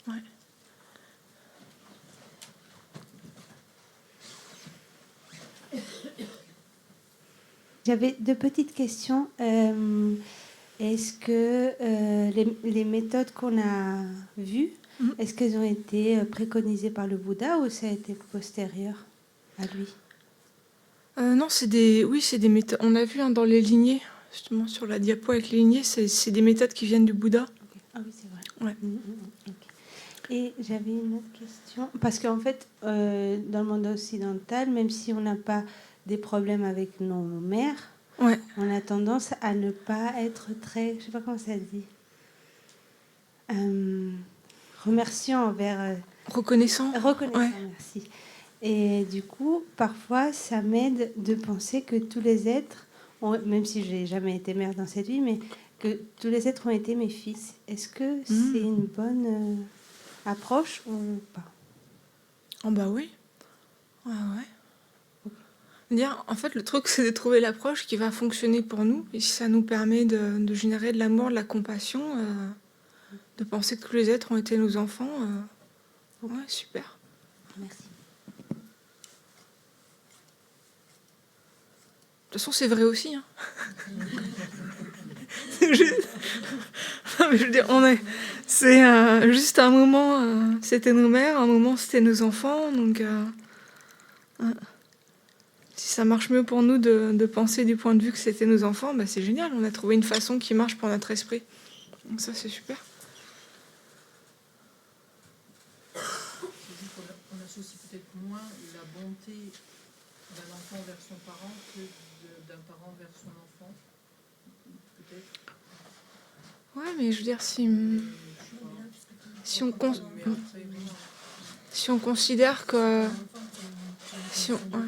Ouais. J'avais deux petites questions. Est-ce que les méthodes qu'on a vues, est-ce qu'elles ont été préconisées par le Bouddha ou ça a été postérieur à lui? Non, c'est des méthodes. On a vu dans les lignées, justement sur la diapo avec les lignées, c'est des méthodes qui viennent du Bouddha. Okay. Ah oui, c'est vrai. Ouais. Ok. Et j'avais une autre question. Parce qu'en fait, dans le monde occidental, même si on n'a pas des problèmes avec nos mères, Ouais. on a tendance à ne pas être très, je ne sais pas comment ça se dit, remerciant envers... Reconnaissant. reconnaissant, Ouais. merci. Et du coup, parfois, ça m'aide de penser que tous les êtres, même si je n'ai jamais été mère dans cette vie, mais que tous les êtres ont été mes fils. Est-ce que c'est une bonne approche ou pas? Oh bah oui. Ouais, ouais. Dire, en fait, le truc, c'est de trouver l'approche qui va fonctionner pour nous. Et si ça nous permet de générer de l'amour, de la compassion, de penser que tous les êtres ont été nos enfants, ouais, super. Merci. De toute façon, c'est vrai aussi. Hein. Non, mais je veux dire, c'est juste un moment, c'était nos mères, un moment, c'était nos enfants. Donc, si ça marche mieux pour nous de penser du point de vue que c'était nos enfants, bah, c'est génial. On a trouvé une façon qui marche pour notre esprit. Donc ça, c'est super. On associe peut-être moins la bonté d'un enfant vers son parent que d'un parent vers son enfant. Peut-être. Ouais, mais je veux dire, si on considère que... Si on, ouais.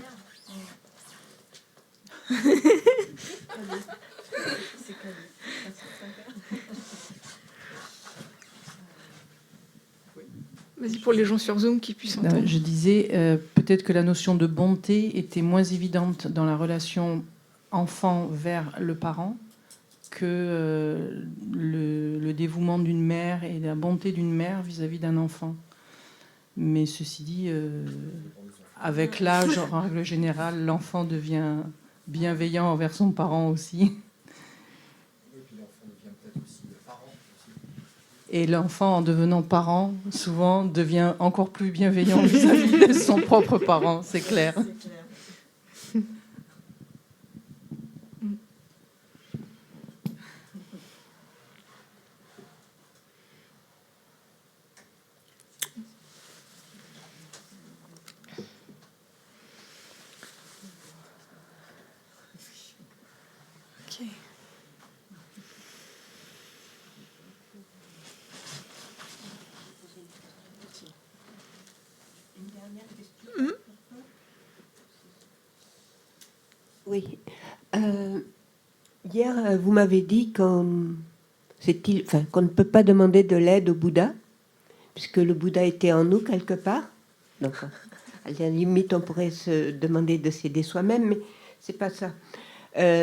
Vas-y, pour les gens sur Zoom qui puissent entendre. Je disais, peut-être que la notion de bonté était moins évidente dans la relation enfant vers le parent que le dévouement d'une mère et la bonté d'une mère vis-à-vis d'un enfant. Mais ceci dit, avec l'âge, en règle générale, l'enfant devient bienveillant envers son parent aussi. Et puis l'enfant devient peut-être aussi le parent. Et l'enfant, en devenant parent, souvent devient encore plus bienveillant vis-à-vis de son propre parent, c'est clair. Ok. Une dernière question. Oui. Hier, vous m'avez dit qu'on ne peut pas demander de l'aide au Bouddha, puisque le Bouddha était en nous quelque part. Donc, à la limite, on pourrait se demander de s'aider soi-même, mais c'est pas ça.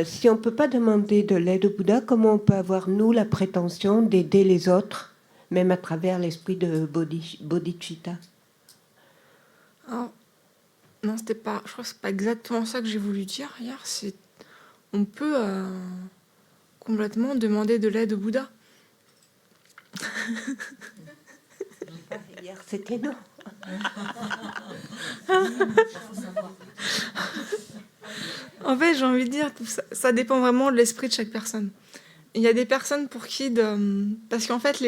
Si on ne peut pas demander de l'aide au Bouddha, comment on peut avoir, nous, la prétention d'aider les autres, même à travers l'esprit de bodhicitta? Alors, non, c'était pas. Je crois que c'est pas exactement ça que j'ai voulu dire hier. C'est, on peut complètement demander de l'aide au Bouddha. Hier, c'était non. En fait, j'ai envie de dire, ça dépend vraiment de l'esprit de chaque personne. Il y a des personnes pour qui, parce qu'en fait,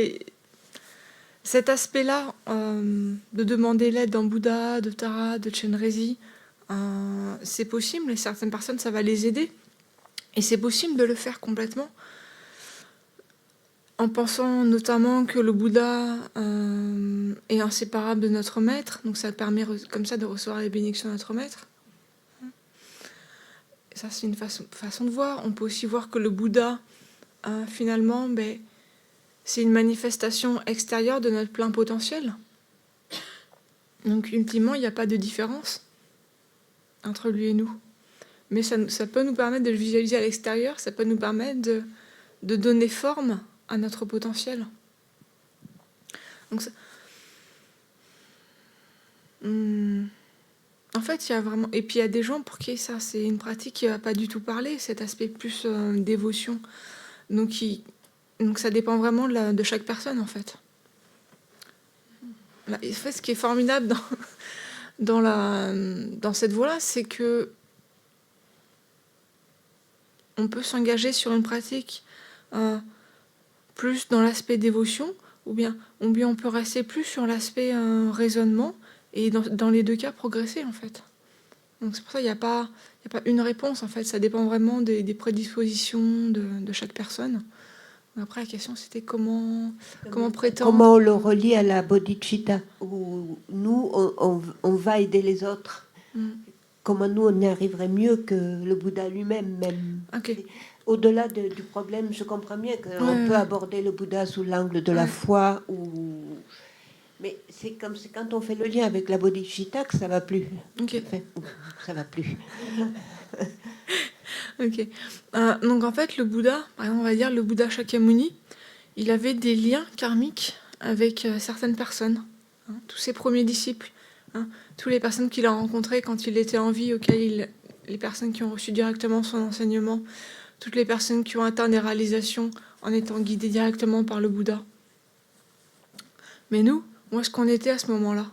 cet aspect-là de demander l'aide d'un Bouddha, de Tara, de Chenrezig, c'est possible, et certaines personnes, ça va les aider. Et c'est possible de le faire complètement, en pensant notamment que le Bouddha est inséparable de notre maître, donc ça permet comme ça de recevoir les bénédictions de notre maître. Et ça, c'est une façon de voir. On peut aussi voir que le Bouddha, finalement, c'est une manifestation extérieure de notre plein potentiel. Donc, ultimement, il n'y a pas de différence entre lui et nous. Mais ça peut nous permettre de le visualiser à l'extérieur, ça peut nous permettre de donner forme à notre potentiel. Donc, En fait, il y a vraiment... Et puis, il y a des gens pour qui ça, c'est une pratique qui va pas du tout parler, cet aspect plus dévotion. Donc, Donc, ça dépend vraiment de chaque personne, en fait. En fait, ce qui est formidable dans cette voie-là, c'est que on peut s'engager sur une pratique plus dans l'aspect dévotion, ou bien on peut rester plus sur l'aspect raisonnement, et dans les deux cas, progresser, en fait. Donc c'est pour ça qu'il n'y a pas une réponse, en fait. Ça dépend vraiment des prédispositions de chaque personne. Après, la question, c'était comment prétendre... Comment on le relie à la bodhicitta, où nous, on va aider les autres. Comment nous, on y arriverait mieux que le Bouddha lui-même, même. Okay. Au-delà du problème, je comprends bien qu'on peut aborder le Bouddha sous l'angle de la foi, mais c'est comme quand on fait le lien avec la bodhicitta que ça va plus. Okay. Enfin, ça va plus. Ok. Donc en fait, le Bouddha, par exemple, on va dire le Bouddha Shakyamuni, il avait des liens karmiques avec certaines personnes, tous ses premiers disciples, toutes les personnes qu'il a rencontrées quand il était en vie, les personnes qui ont reçu directement son enseignement, toutes les personnes qui ont atteint des réalisations en étant guidées directement par le Bouddha. Mais nous, où est-ce qu'on était à ce moment-là?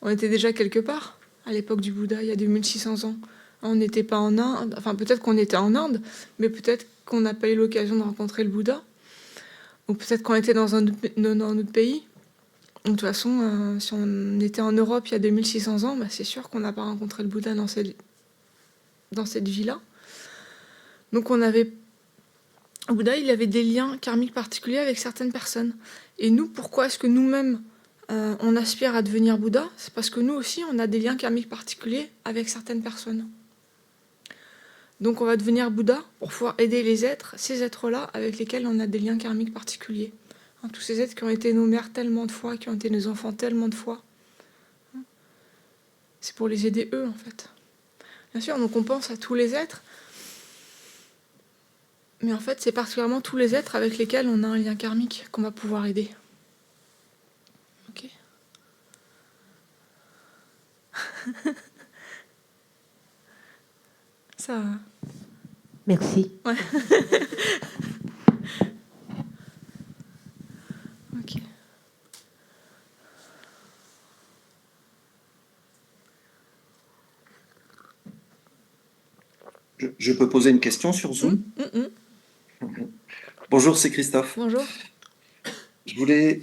On était déjà quelque part, à l'époque du Bouddha, il y a 2600 ans. On n'était pas en Inde, enfin peut-être qu'on était en Inde, mais peut-être qu'on n'a pas eu l'occasion de rencontrer le Bouddha. Ou peut-être qu'on était dans un autre pays. De toute façon, si on était en Europe il y a 2600 ans, c'est sûr qu'on n'a pas rencontré le Bouddha dans cette vie-là. Donc le Bouddha, il avait des liens karmiques particuliers avec certaines personnes. Et nous, pourquoi est-ce que nous-mêmes, on aspire à devenir Bouddha? C'est parce que nous aussi, on a des liens karmiques particuliers avec certaines personnes. Donc on va devenir Bouddha pour pouvoir aider ces êtres-là avec lesquels on a des liens karmiques particuliers. Tous ces êtres qui ont été nos mères tellement de fois, qui ont été nos enfants tellement de fois. C'est pour les aider eux, en fait. Bien sûr, donc on pense à tous les êtres, mais en fait, c'est particulièrement tous les êtres avec lesquels on a un lien karmique qu'on va pouvoir aider. Ok. Ça... Merci. Ouais. Ok. Je peux poser une question sur Zoom? Bonjour, c'est Christophe. Bonjour. Je voulais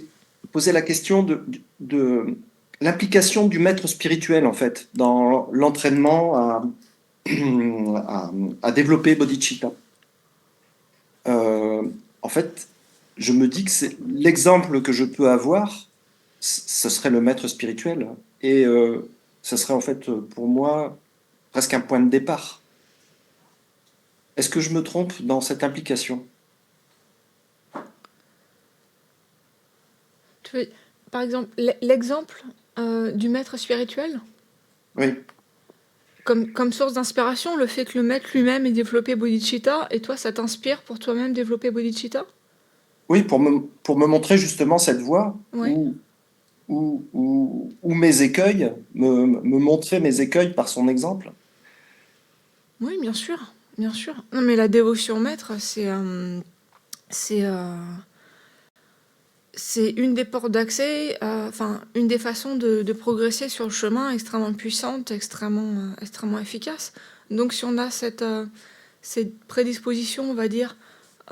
poser la question de l'implication du maître spirituel, en fait, dans l'entraînement à développer bodhicitta. En fait, je me dis que c'est l'exemple que je peux avoir, ce serait le maître spirituel. Et ce serait en fait, pour moi, presque un point de départ. Est-ce que je me trompe dans cette implication? Par exemple, l'exemple du maître spirituel? Oui. Comme source d'inspiration, le fait que le maître lui-même ait développé bodhicitta, et toi, ça t'inspire pour toi-même développer bodhicitta? Oui, pour me montrer justement cette voie Ouais. où mes écueils, me montrer mes écueils par son exemple. Oui, bien sûr, bien sûr. Non, mais la dévotion au maître, c'est une des portes d'accès, une des façons de progresser sur le chemin extrêmement puissante, extrêmement efficace. Donc si on a cette prédisposition, on va dire,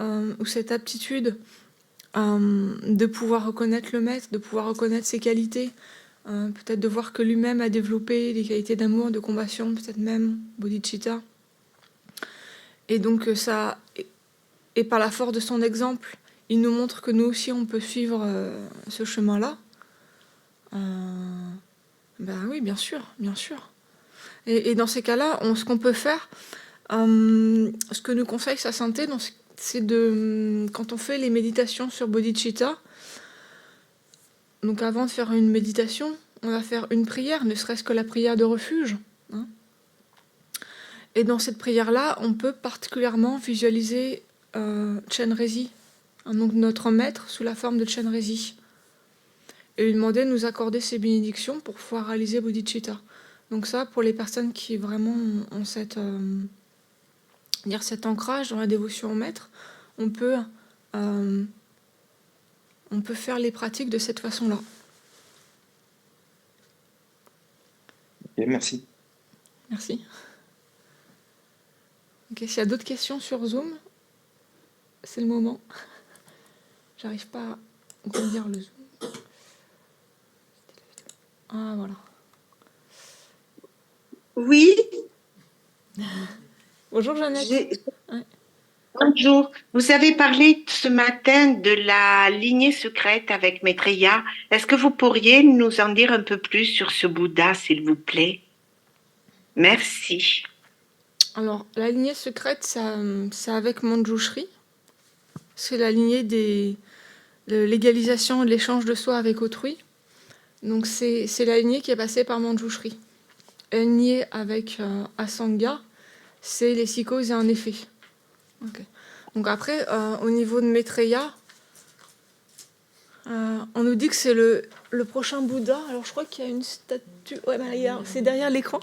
ou cette aptitude de pouvoir reconnaître le maître, de pouvoir reconnaître ses qualités, peut-être de voir que lui-même a développé des qualités d'amour, de compassion, peut-être même bodhicitta. Et donc et par la force de son exemple, il nous montre que nous aussi, on peut suivre ce chemin-là. Oui, bien sûr, bien sûr. Et dans ces cas-là, ce qu'on peut faire, ce que nous conseille sa santé, c'est quand on fait les méditations sur bodhicitta, donc avant de faire une méditation, on va faire une prière, ne serait-ce que la prière de refuge. Et dans cette prière-là, on peut particulièrement visualiser Chenrezig, donc notre maître sous la forme de Chenrezig. et lui demander de nous accorder ses bénédictions pour pouvoir réaliser bodhicitta. Donc ça, pour les personnes qui vraiment ont cet ancrage dans la dévotion au maître, on peut faire les pratiques de cette façon-là. Ok, merci. Merci. Ok, s'il y a d'autres questions sur Zoom, c'est le moment. J'arrive pas à ouvrir le Zoom. Ah, voilà. Oui, Bonjour Jeannette. Ouais. bonjour. Vous avez parlé ce matin de la lignée secrète avec Maitreya. Est-ce que vous pourriez nous en dire un peu plus sur ce Bouddha, s'il vous plaît? Merci. Alors, la lignée secrète, c'est avec Manjushri. C'est la lignée de l'égalisation et de l'échange de soi avec autrui. Donc, c'est la lignée qui est passée par Manjushri. La lignée avec Asanga, c'est les 6 causes et un effet. Okay. Donc après, au niveau de Maitreya, on nous dit que c'est le prochain Bouddha. Alors je crois qu'il y a une statue. Ouais, c'est derrière l'écran.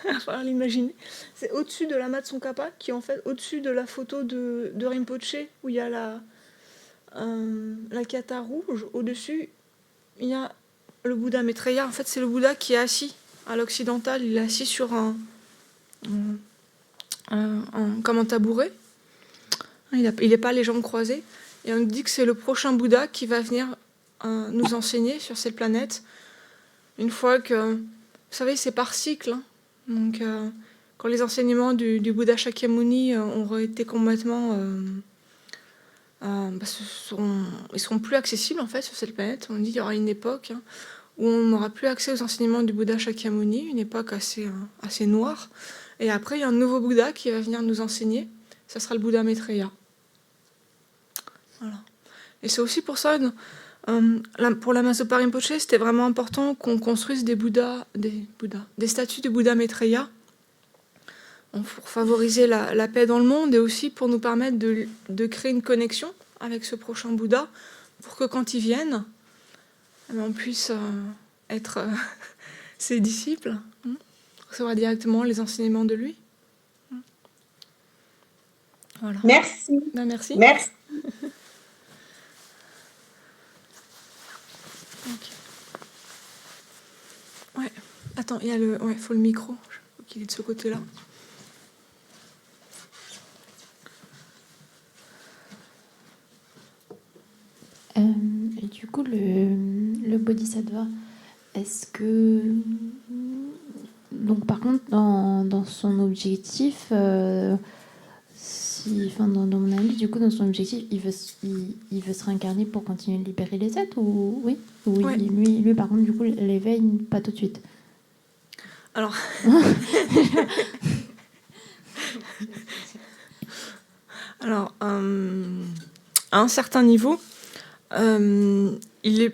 Il va falloir l'imaginer. C'est au-dessus de la mat Tsongkhapa, qui est en fait au-dessus de la photo de Rinpoche, où il y a la kata rouge. Au-dessus, il y a le Bouddha Maitreya. En fait, c'est le Bouddha qui est assis à l'occidental. Il est assis sur comme un tabouret. Il n'est pas les jambes croisées. Et on nous dit que c'est le prochain Bouddha qui va venir nous enseigner sur cette planète. Une fois que... Vous savez, c'est par cycle. Hein. Donc, quand les enseignements du Bouddha Shakyamuni auront été complètement... ils seront plus accessibles, en fait, sur cette planète. On dit qu'il y aura une époque où on n'aura plus accès aux enseignements du Bouddha Shakyamuni, une époque assez noire. Et après, il y a un nouveau Bouddha qui va venir nous enseigner. Ça sera le Bouddha Maitreya. Voilà. Et c'est aussi pour ça, pour la Masopa Rinpoche, c'était vraiment important qu'on construise des statues du Bouddha Maitreya pour favoriser la paix dans le monde et aussi pour nous permettre de créer une connexion avec ce prochain Bouddha pour que quand il vienne, on puisse être ses disciples, recevoir directement les enseignements de lui. Voilà. Merci. Ben, merci. Merci. Ouais. Attends, il y a faut le micro. Faut qu'il est de ce côté-là. Et du coup, le bodhisattva, est-ce que... Donc, par contre, dans son objectif, dans mon avis, du coup, dans son objectif, il veut se réincarner pour continuer de libérer les êtres, ou oui, Ouais. lui, par contre, du coup, l'éveil, pas tout de suite. Alors... Alors, à un certain niveau, il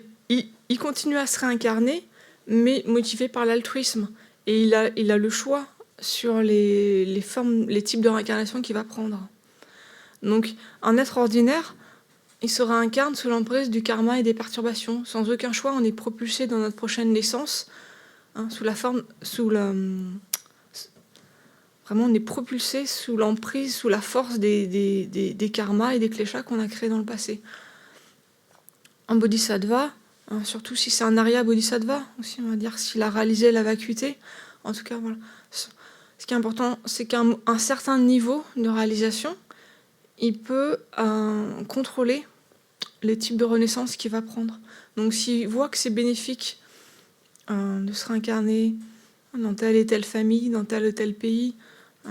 continue à se réincarner, mais motivé par l'altruisme. Et il a le choix sur les formes, les types de réincarnation qu'il va prendre. Donc, un être ordinaire, il se réincarne sous l'emprise du karma et des perturbations. Sans aucun choix, on est propulsé dans notre prochaine naissance, vraiment, on est propulsé sous l'emprise, sous la force des karmas et des kléchas qu'on a créés dans le passé. Un bodhisattva, surtout si c'est un arya bodhisattva, aussi, on va dire, s'il a réalisé la vacuité, en tout cas, voilà. Ce qui est important, c'est qu'à un certain niveau de réalisation, il peut contrôler les types de renaissance qu'il va prendre. Donc, s'il voit que c'est bénéfique de se réincarner dans telle et telle famille, dans tel et tel pays, et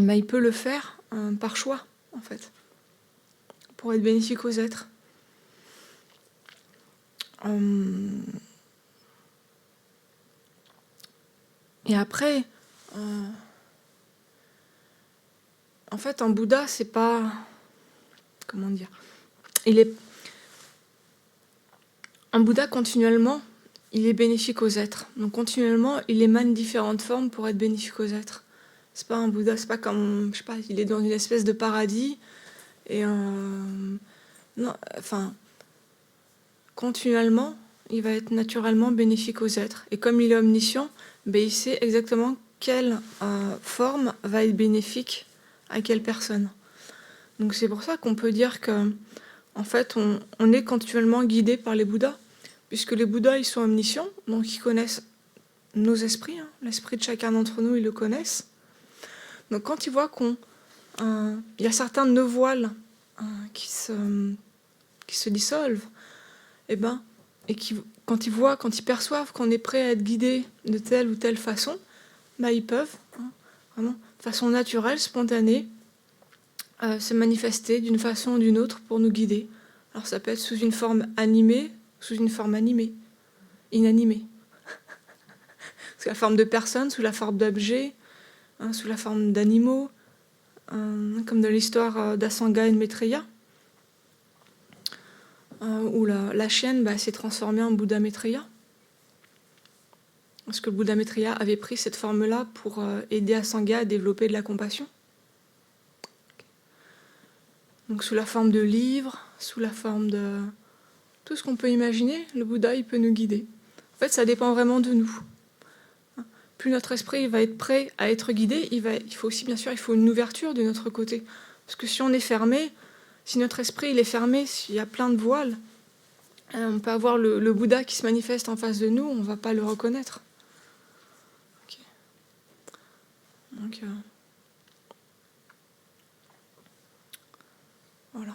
ben, il peut le faire par choix, en fait, pour être bénéfique aux êtres. Et après, en fait, un Bouddha, c'est pas... Comment dire ? Un Bouddha, continuellement, il est bénéfique aux êtres. Donc, continuellement, il émane différentes formes pour être bénéfique aux êtres. C'est pas un Bouddha, c'est pas comme... Je sais pas, il est dans une espèce de paradis, et Non, enfin, continuellement, il va être naturellement bénéfique aux êtres. Et comme il est omniscient, ben, il sait exactement quelle forme va être bénéfique à quelle personne. Donc c'est pour ça qu'on peut dire que, en fait, on est continuellement guidé par les Bouddhas, puisque les Bouddhas, ils sont omniscients, donc ils connaissent nos esprits, hein. L'esprit de chacun d'entre nous, ils le connaissent. Donc quand ils voient il y a certains nœuds voiles qui se dissolvent, et quand ils perçoivent qu'on est prêt à être guidé de telle ou telle façon, bah, ils peuvent, hein, vraiment, de façon naturelle, spontanée, se manifester d'une façon ou d'une autre pour nous guider. Alors ça peut être sous une forme animée, sous une forme inanimée. Sous la forme de personnes, sous la forme d'objets, hein, sous la forme d'animaux, comme dans l'histoire d'Asanga et de Maitreya, où la chienne s'est transformée en Bouddha Maitreya. Parce que le Bouddha Maitreya avait pris cette forme-là pour aider Asanga à développer de la compassion. Donc sous la forme de livres, sous la forme de tout ce qu'on peut imaginer, le Bouddha, il peut nous guider. En fait, ça dépend vraiment de nous. Plus notre esprit va être prêt à être guidé, il faut aussi, bien sûr, il faut une ouverture de notre côté. Parce que si on est fermé, si notre esprit il est fermé, s'il y a plein de voiles, on peut avoir le Bouddha qui se manifeste en face de nous, on ne va pas le reconnaître. Okay. Donc, voilà.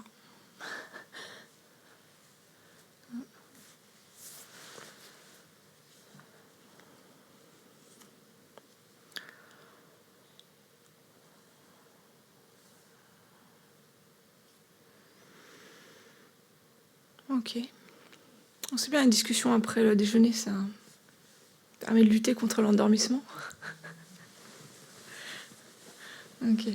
Ok. C'est bien une discussion après le déjeuner, ça permet de lutter contre l'endormissement. Ok.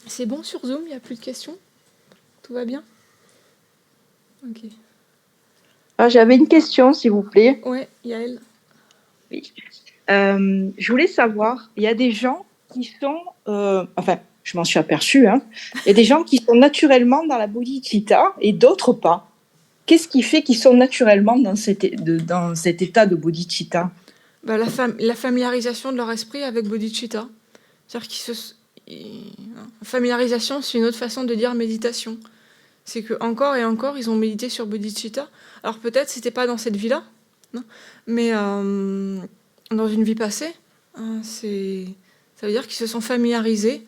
C'est bon sur Zoom, il n'y a plus de questions? Tout va bien? Ok. J'avais une question, s'il vous plaît. Ouais, Yael. Oui. Je voulais savoir, il y a des gens qui sont, enfin, je m'en suis aperçue, hein, il y a des gens qui sont naturellement dans la bodhicitta et d'autres pas. Qu'est-ce qui fait qu'ils sont naturellement dans cet état de bodhicitta? La familiarisation de leur esprit avec bodhicitta. C'est-à-dire familiarisation, c'est une autre façon de dire méditation. C'est que encore et encore, ils ont médité sur bodhicitta. Alors peut-être c'était pas dans cette vie-là, non, mais dans une vie passée, ça veut dire qu'ils se sont familiarisés.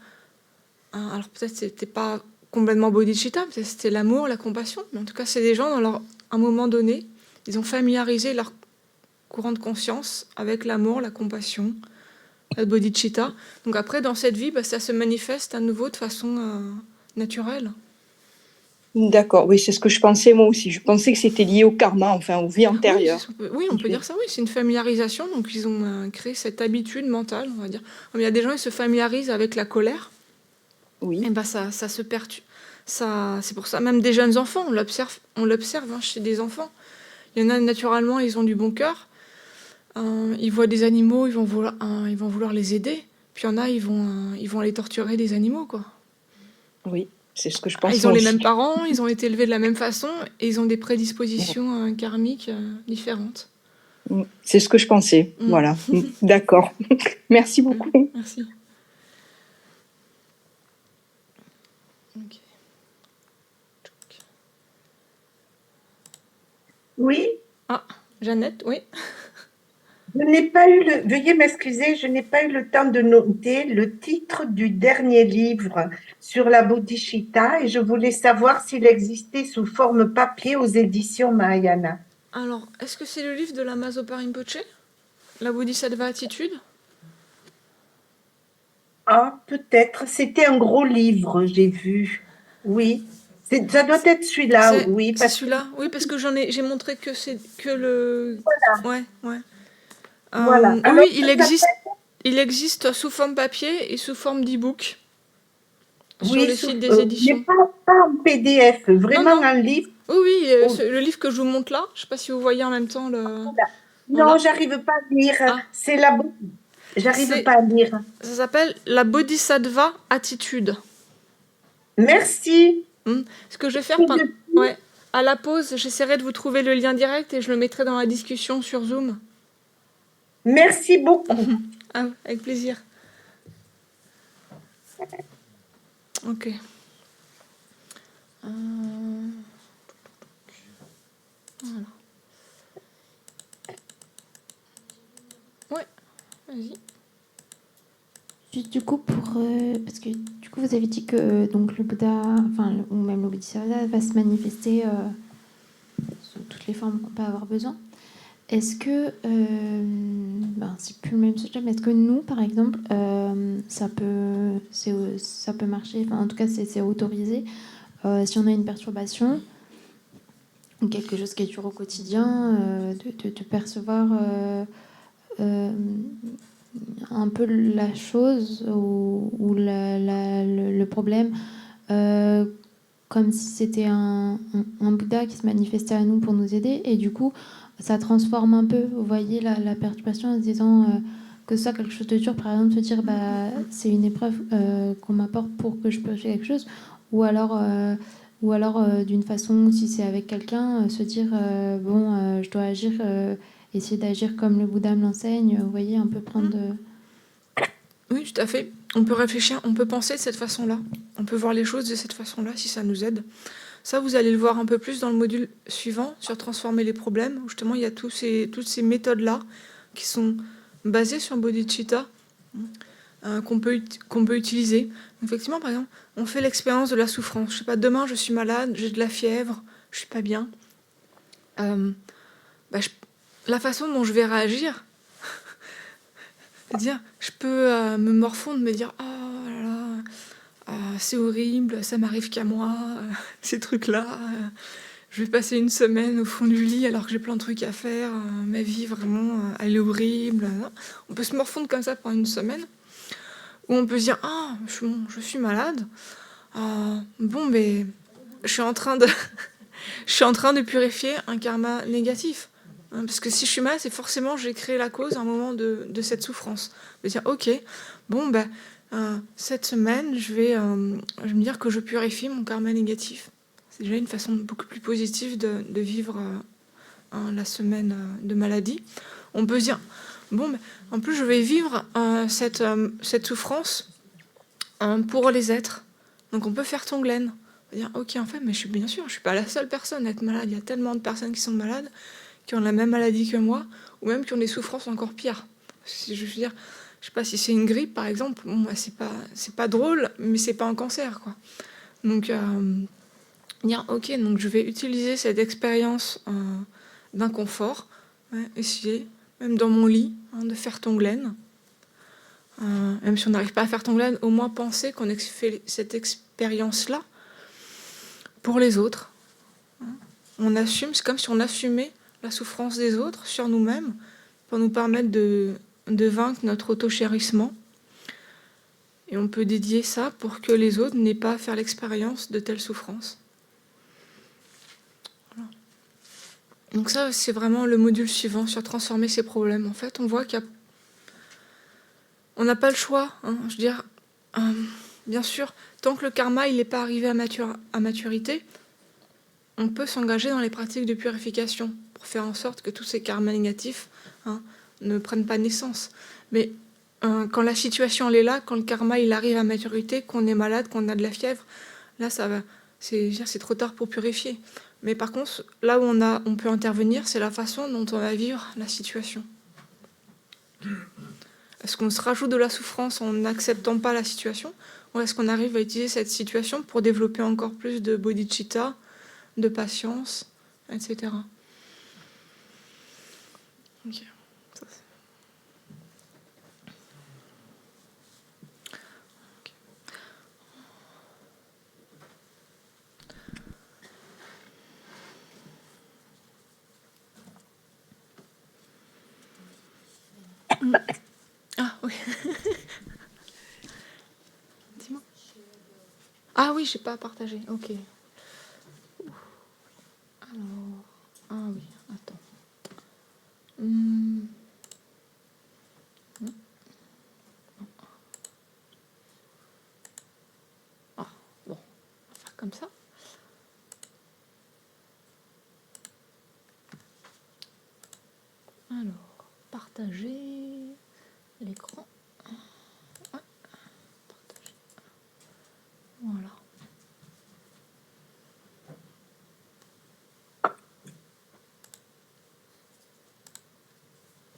Alors peut-être c'était pas complètement bodhicitta, peut-être c'était l'amour, la compassion, mais en tout cas c'est des gens à un moment donné, ils ont familiarisé leur courant de conscience avec l'amour, la compassion, la bodhicitta. Donc après dans cette vie, ça se manifeste à nouveau de façon naturelle. D'accord, oui, c'est ce que je pensais moi aussi. Je pensais que c'était lié au karma, enfin aux vies antérieures. Oui, on peut dire ça, oui, c'est une familiarisation. Donc ils ont créé cette habitude mentale, on va dire. Comme il y a des gens, ils se familiarisent avec la colère. Oui. Et ça se perturbe. C'est pour ça, même des jeunes enfants, on l'observe chez des enfants. Il y en a, naturellement, ils ont du bon cœur. Ils voient des animaux, ils vont vouloir les aider. Puis il y en a, ils vont aller torturer des animaux, quoi. Oui. C'est ce que je pense. Ils ont les mêmes parents, ils ont été élevés de la même façon et ils ont des prédispositions karmiques différentes. C'est ce que je pensais. Voilà. D'accord. Merci beaucoup. Merci. Okay. Oui. Ah, Jeannette, oui. Je n'ai pas eu veuillez m'excuser, je n'ai pas eu le temps de noter le titre du dernier livre sur la bodhicitta et je voulais savoir s'il existait sous forme papier aux éditions Mahayana. Alors, est-ce que c'est le livre de Lama Zopa Rinpoche, la Bodhisattva Attitude? Ah, peut-être. C'était un gros livre, j'ai vu. Oui. Ça doit être celui-là, oui. C'est celui-là, oui, parce que j'ai montré que c'est que le. Voilà. Ouais. Voilà. Alors, oui, il existe sous forme papier et sous forme d'e-book sur le site des éditions. Mais pas en PDF, vraiment un livre. Oui, le livre que je vous montre là, je ne sais pas si vous voyez en même temps le. Non, j'arrive pas à lire. C'est j'arrive pas à lire. Ça s'appelle la Bodhisattva Attitude. Merci. Ce que je vais faire, ouais, à la pause, j'essaierai de vous trouver le lien direct et je le mettrai dans la discussion sur Zoom. Merci beaucoup. Ah, avec plaisir. Ok. Voilà. Ouais, vas-y. Juste du coup, parce que du coup, vous avez dit que donc, le Bouddha, ou même le Bodhisattva va se manifester sous toutes les formes qu'on peut avoir besoin. Est-ce que, c'est plus le même sujet, mais est-ce que nous, par exemple, ça peut marcher, en tout cas, c'est autorisé, si on a une perturbation ou quelque chose qui est dur au quotidien, de percevoir un peu la chose ou le problème comme si c'était un Bouddha qui se manifestait à nous pour nous aider, et du coup ça transforme un peu, vous voyez, la perturbation en se disant que ce soit quelque chose de dur, par exemple se dire c'est une épreuve qu'on m'apporte pour que je purifie quelque chose, ou alors d'une façon, si c'est avec quelqu'un, se dire je dois agir, essayer d'agir comme le Bouddha me l'enseigne, vous voyez, un peu prendre de... Oui, tout à fait. On peut réfléchir, on peut penser de cette façon-là. On peut voir les choses de cette façon-là si ça nous aide. Ça, vous allez le voir un peu plus dans le module suivant sur transformer les problèmes. Où justement, il y a toutes ces méthodes-là qui sont basées sur bodhicitta qu'on peut utiliser. Effectivement, par exemple, on fait l'expérience de la souffrance. Je sais pas, demain, je suis malade, j'ai de la fièvre, je suis pas bien. La façon dont je vais réagir, c'est-à-dire, je peux me morfondre, me dire « Oh là là, c'est horrible, ça m'arrive qu'à moi, ces trucs-là. Je vais passer une semaine au fond du lit alors que j'ai plein de trucs à faire. Ma vie, vraiment, elle est horrible. » On peut se morfondre comme ça pendant une semaine. Ou on peut se dire « Ah, je suis malade. Mais je suis en train de, je suis en train de purifier un karma négatif. » Parce que si je suis malade, c'est forcément j'ai créé la cause à un moment de cette souffrance. De dire ok, cette semaine, je vais me dire que je purifie mon karma négatif. C'est déjà une façon beaucoup plus positive de vivre la semaine de maladie. On peut se dire en plus je vais vivre cette souffrance pour les êtres. Donc on peut faire Tonglen. Dire ok, en fait, mais je suis pas la seule personne à être malade. Il y a tellement de personnes qui sont malades, qui ont la même maladie que moi, ou même qui ont des souffrances encore pires. Je veux dire, je sais pas si c'est une grippe par exemple, c'est pas drôle, mais c'est pas un cancer, quoi. Donc dire ok, donc je vais utiliser cette expérience d'inconfort, essayer, même dans mon lit, de faire Tonglen. Même si on n'arrive pas à faire Tonglen, au moins penser qu'on a fait cette expérience-là pour les autres. On assume, c'est comme si on assumait la souffrance des autres sur nous-mêmes pour nous permettre de vaincre notre auto-chérissement. Et on peut dédier ça pour que les autres n'aient pas à faire l'expérience de telle souffrance. Voilà. Donc ça, c'est vraiment le module suivant sur transformer ses problèmes. En fait, on voit on n'a pas le choix. Je veux dire, bien sûr, tant que le karma n'est pas arrivé à maturité, on peut s'engager dans les pratiques de purification pour faire en sorte que tous ces karmas négatifs ne prennent pas naissance. Mais quand la situation elle est là, quand le karma il arrive à maturité, qu'on est malade, qu'on a de la fièvre, là ça va, c'est trop tard pour purifier. Mais par contre, là où on peut intervenir, c'est la façon dont on va vivre la situation. Est-ce qu'on se rajoute de la souffrance en n'acceptant pas la situation, ou est-ce qu'on arrive à utiliser cette situation pour développer encore plus de bodhicitta, de patience, etc. Ok. Ah oui. Dis-moi. Ah oui, j'ai pas partagé. Ok. Alors, ah oui, attends. Ah, bon. comme ça. Alors, partager l'écran. Ouais, partager. Voilà.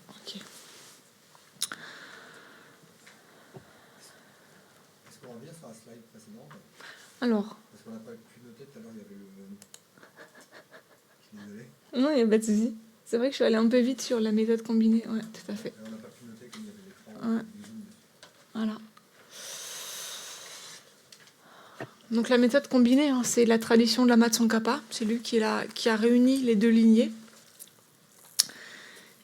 Ok. Est-ce qu'on revient sur la slide précédente? Alors. Parce qu'on n'a pas pu noter tout à l'heure, il y avait le. Je suis désolé. Non, il n'y a pas de souci. C'est vrai que je suis allée un peu vite sur la méthode combinée. Ouais, tout à fait. Et on n'a pas pu noter comme il y avait l'écran Ouais. du Zoom. Voilà. Donc la méthode combinée, hein, c'est la tradition de la Tsongkhapa. C'est lui qui a réuni les deux lignées.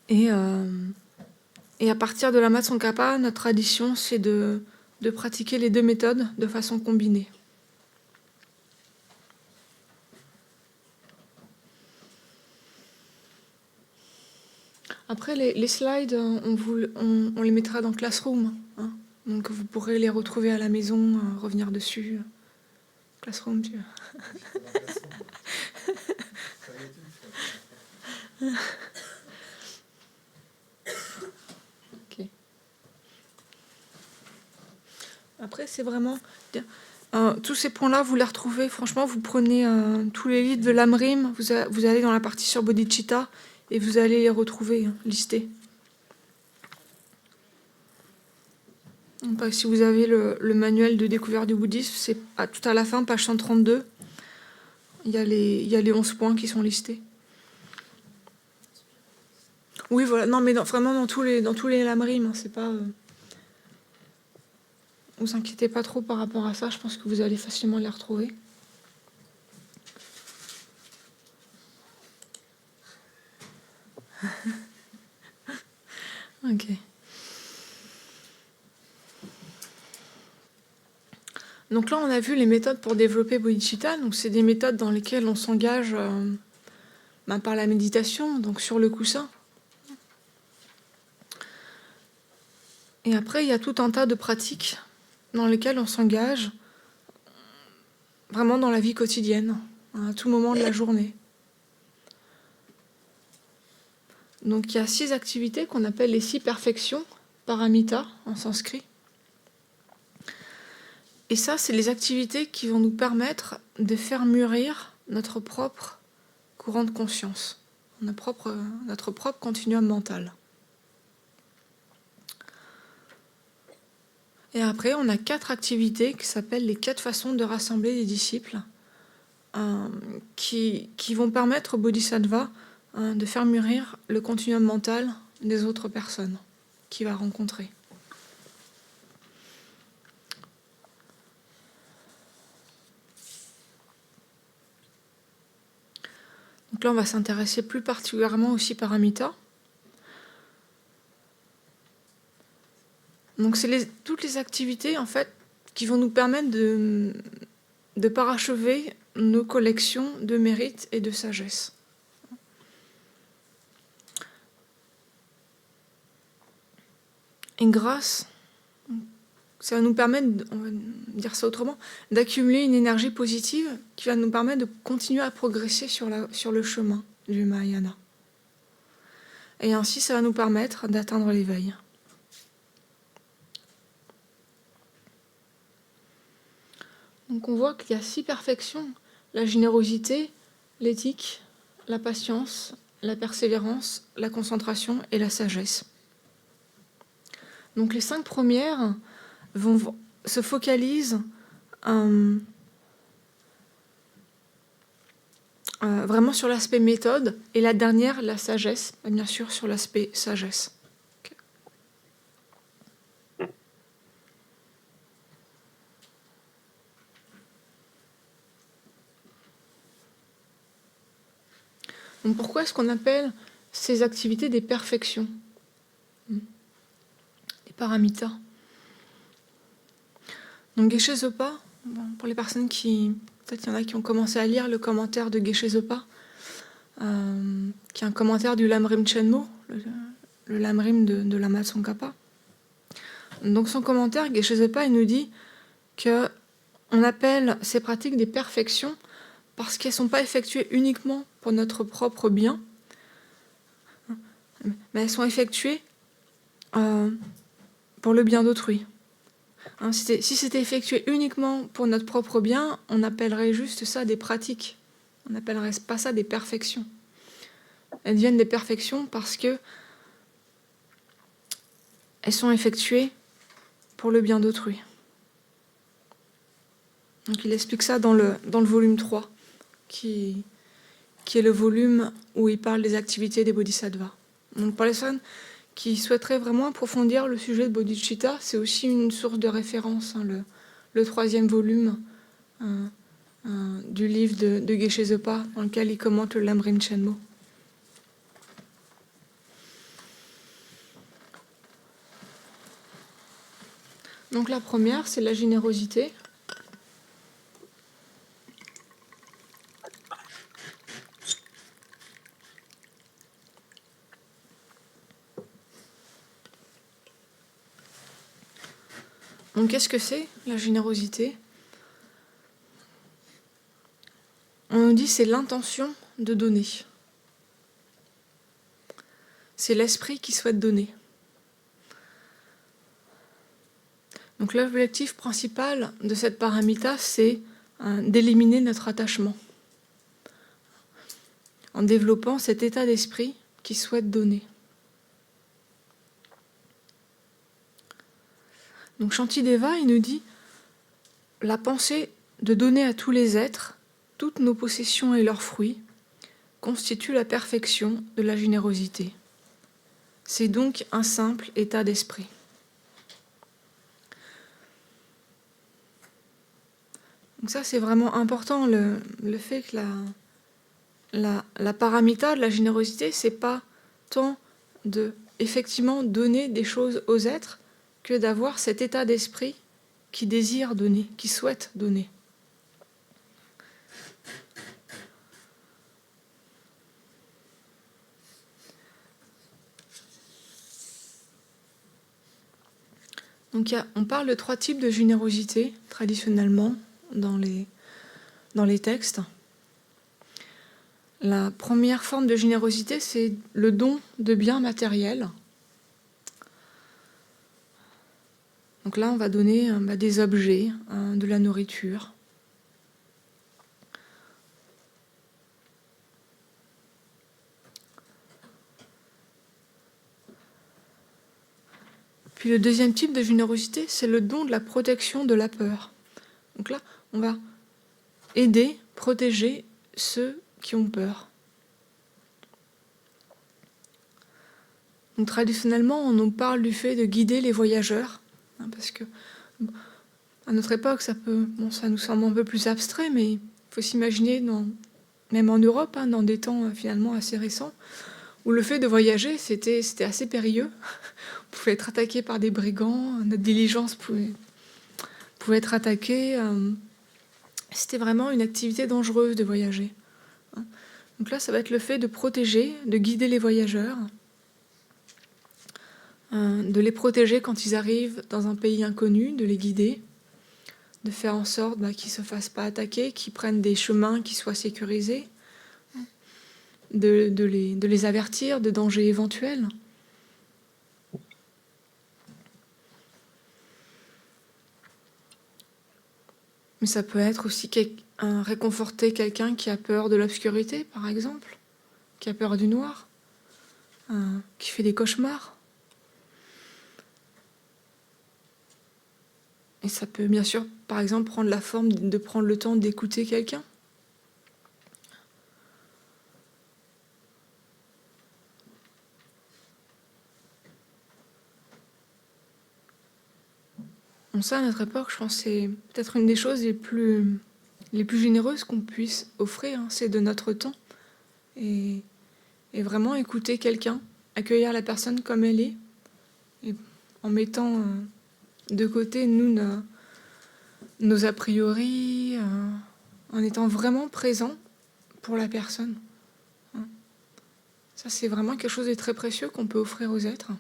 Et à partir de la Tsongkhapa, notre tradition, c'est de pratiquer les deux méthodes de façon combinée. Après, les slides, on les mettra dans Classroom. Hein. Donc vous pourrez les retrouver à la maison, revenir dessus. Classroom, tu vois. Ok. Après, c'est vraiment... tous ces points-là, vous les retrouvez. Franchement, vous prenez tous les livres de Lamrim, vous allez dans la partie sur Bodhicitta, et vous allez les retrouver, hein, listés. Donc, si vous avez le manuel de découverte du bouddhisme, c'est tout à la fin, page 132. Il y a les 11 points qui sont listés. Oui, voilà. Non, mais vraiment dans tous les Lamrim, hein, c'est pas... Vous inquiétez pas trop par rapport à ça, je pense que vous allez facilement les retrouver. Ok. Donc là, on a vu les méthodes pour développer bodhicitta. Donc c'est des méthodes dans lesquelles on s'engage par la méditation, donc sur le coussin. Et après, il y a tout un tas de pratiques dans lesquelles on s'engage vraiment dans la vie quotidienne, à tout moment de la journée. Donc il y a 6 activités qu'on appelle les 6 perfections, paramita en sanskrit. Et ça, c'est les activités qui vont nous permettre de faire mûrir notre propre courant de conscience, notre propre continuum mental. Et après, on a 4 activités qui s'appellent les 4 façons de rassembler les disciples, qui vont permettre au bodhisattva de faire mûrir le continuum mental des autres personnes qu'il va rencontrer. Donc là, on va s'intéresser plus particulièrement aussi paramita. Donc c'est toutes les activités en fait qui vont nous permettre de parachever nos collections de mérite et de sagesse. Et grâce, ça va nous permettre, on va dire ça autrement, d'accumuler une énergie positive qui va nous permettre de continuer à progresser sur le chemin du Mahayana. Et ainsi, ça va nous permettre d'atteindre l'éveil. Donc on voit qu'il y a 6 perfections: la générosité, l'éthique, la patience, la persévérance, la concentration et la sagesse. Donc les 5 premières se focalisent vraiment sur l'aspect méthode, et la dernière, la sagesse, bien sûr sur l'aspect sagesse. Donc pourquoi est-ce qu'on appelle ces activités des perfections, des paramitas? Donc Geshe Zopa, pour les personnes qui... Peut-être il y en a qui ont commencé à lire le commentaire de Geshe Zopa, qui est un commentaire du Lamrim Chenmo, le Lamrim de Lama Tsongkhapa. Donc son commentaire, Geshe Zopa, il nous dit que On appelle ces pratiques des perfections parce qu'elles ne sont pas effectuées uniquement pour notre propre bien, mais elles sont effectuées pour le bien d'autrui. Si c'était effectué uniquement pour notre propre bien, on appellerait juste ça des pratiques. On n'appellerait pas ça des perfections. Elles deviennent des perfections parce que elles sont effectuées pour le bien d'autrui. Donc il explique ça dans le volume 3, qui est le volume où il parle des activités des bodhisattvas. Donc pour les personnes qui souhaiteraient vraiment approfondir le sujet de bodhicitta, c'est aussi une source de référence, le 3e volume du livre de Geshe Zopa, dans lequel il commente le Lamrim Chenmo. Donc la première, c'est la générosité. Donc qu'est-ce que c'est, la générosité ? On nous dit c'est l'intention de donner. C'est l'esprit qui souhaite donner. Donc l'objectif principal de cette paramita, c'est d'éliminer notre attachement, en développant cet état d'esprit qui souhaite donner. Donc Shantideva, il nous dit la pensée de donner à tous les êtres toutes nos possessions et leurs fruits constitue la perfection de la générosité. C'est donc un simple état d'esprit. Donc ça, c'est vraiment important, le fait que la paramita de la générosité, c'est pas tant de effectivement donner des choses aux êtres que d'avoir cet état d'esprit qui désire donner, qui souhaite donner. Donc on parle de 3 types de générosité traditionnellement dans les textes. La première forme de générosité, c'est le don de biens matériels. Donc là, on va donner des objets, de la nourriture. Puis le deuxième type de générosité, c'est le don de la protection de la peur. Donc là, on va aider, protéger ceux qui ont peur. Donc traditionnellement, on nous parle du fait de guider les voyageurs, parce que à notre époque, ça nous semble un peu plus abstrait, mais il faut s'imaginer, même en Europe, dans des temps finalement assez récents, où le fait de voyager, c'était assez périlleux. On pouvait être attaqué par des brigands, notre diligence pouvait être attaquée. C'était vraiment une activité dangereuse de voyager. Donc là, ça va être le fait de protéger, de guider les voyageurs, de les protéger quand ils arrivent dans un pays inconnu, de les guider, de faire en sorte qu'ils ne se fassent pas attaquer, qu'ils prennent des chemins qui soient sécurisés, de les avertir de dangers éventuels. Mais ça peut être aussi réconforter quelqu'un qui a peur de l'obscurité, par exemple, qui a peur du noir, qui fait des cauchemars. Et ça peut bien sûr, par exemple, prendre la forme de prendre le temps d'écouter quelqu'un. Donc ça, à notre époque, je pense que c'est peut-être une des choses les plus généreuses qu'on puisse offrir, c'est de notre temps. Et vraiment écouter quelqu'un, accueillir la personne comme elle est, et en mettant de côté, nous, nos a priori, en étant vraiment présent pour la personne. Ça, c'est vraiment quelque chose de très précieux qu'on peut offrir aux êtres.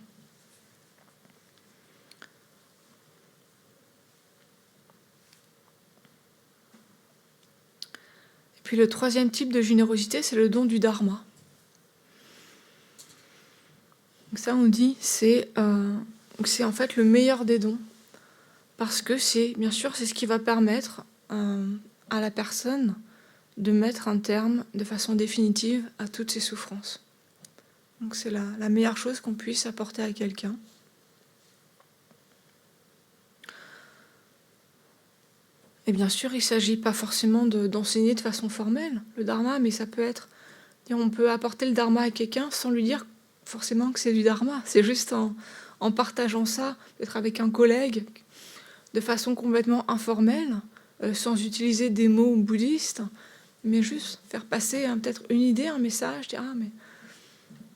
Puis le troisième type de générosité, c'est le don du dharma. Donc ça, on dit, c'est en fait le meilleur des dons. Parce que bien sûr, c'est ce qui va permettre à la personne de mettre un terme de façon définitive à toutes ses souffrances. Donc c'est la meilleure chose qu'on puisse apporter à quelqu'un. Et bien sûr, il ne s'agit pas forcément d'enseigner de façon formelle le dharma, mais ça peut être... On peut apporter le dharma à quelqu'un sans lui dire forcément que c'est du dharma. C'est juste en partageant ça, peut-être avec un collègue, de façon complètement informelle, sans utiliser des mots bouddhistes, mais juste faire passer peut-être une idée, un message, dire « Ah, mais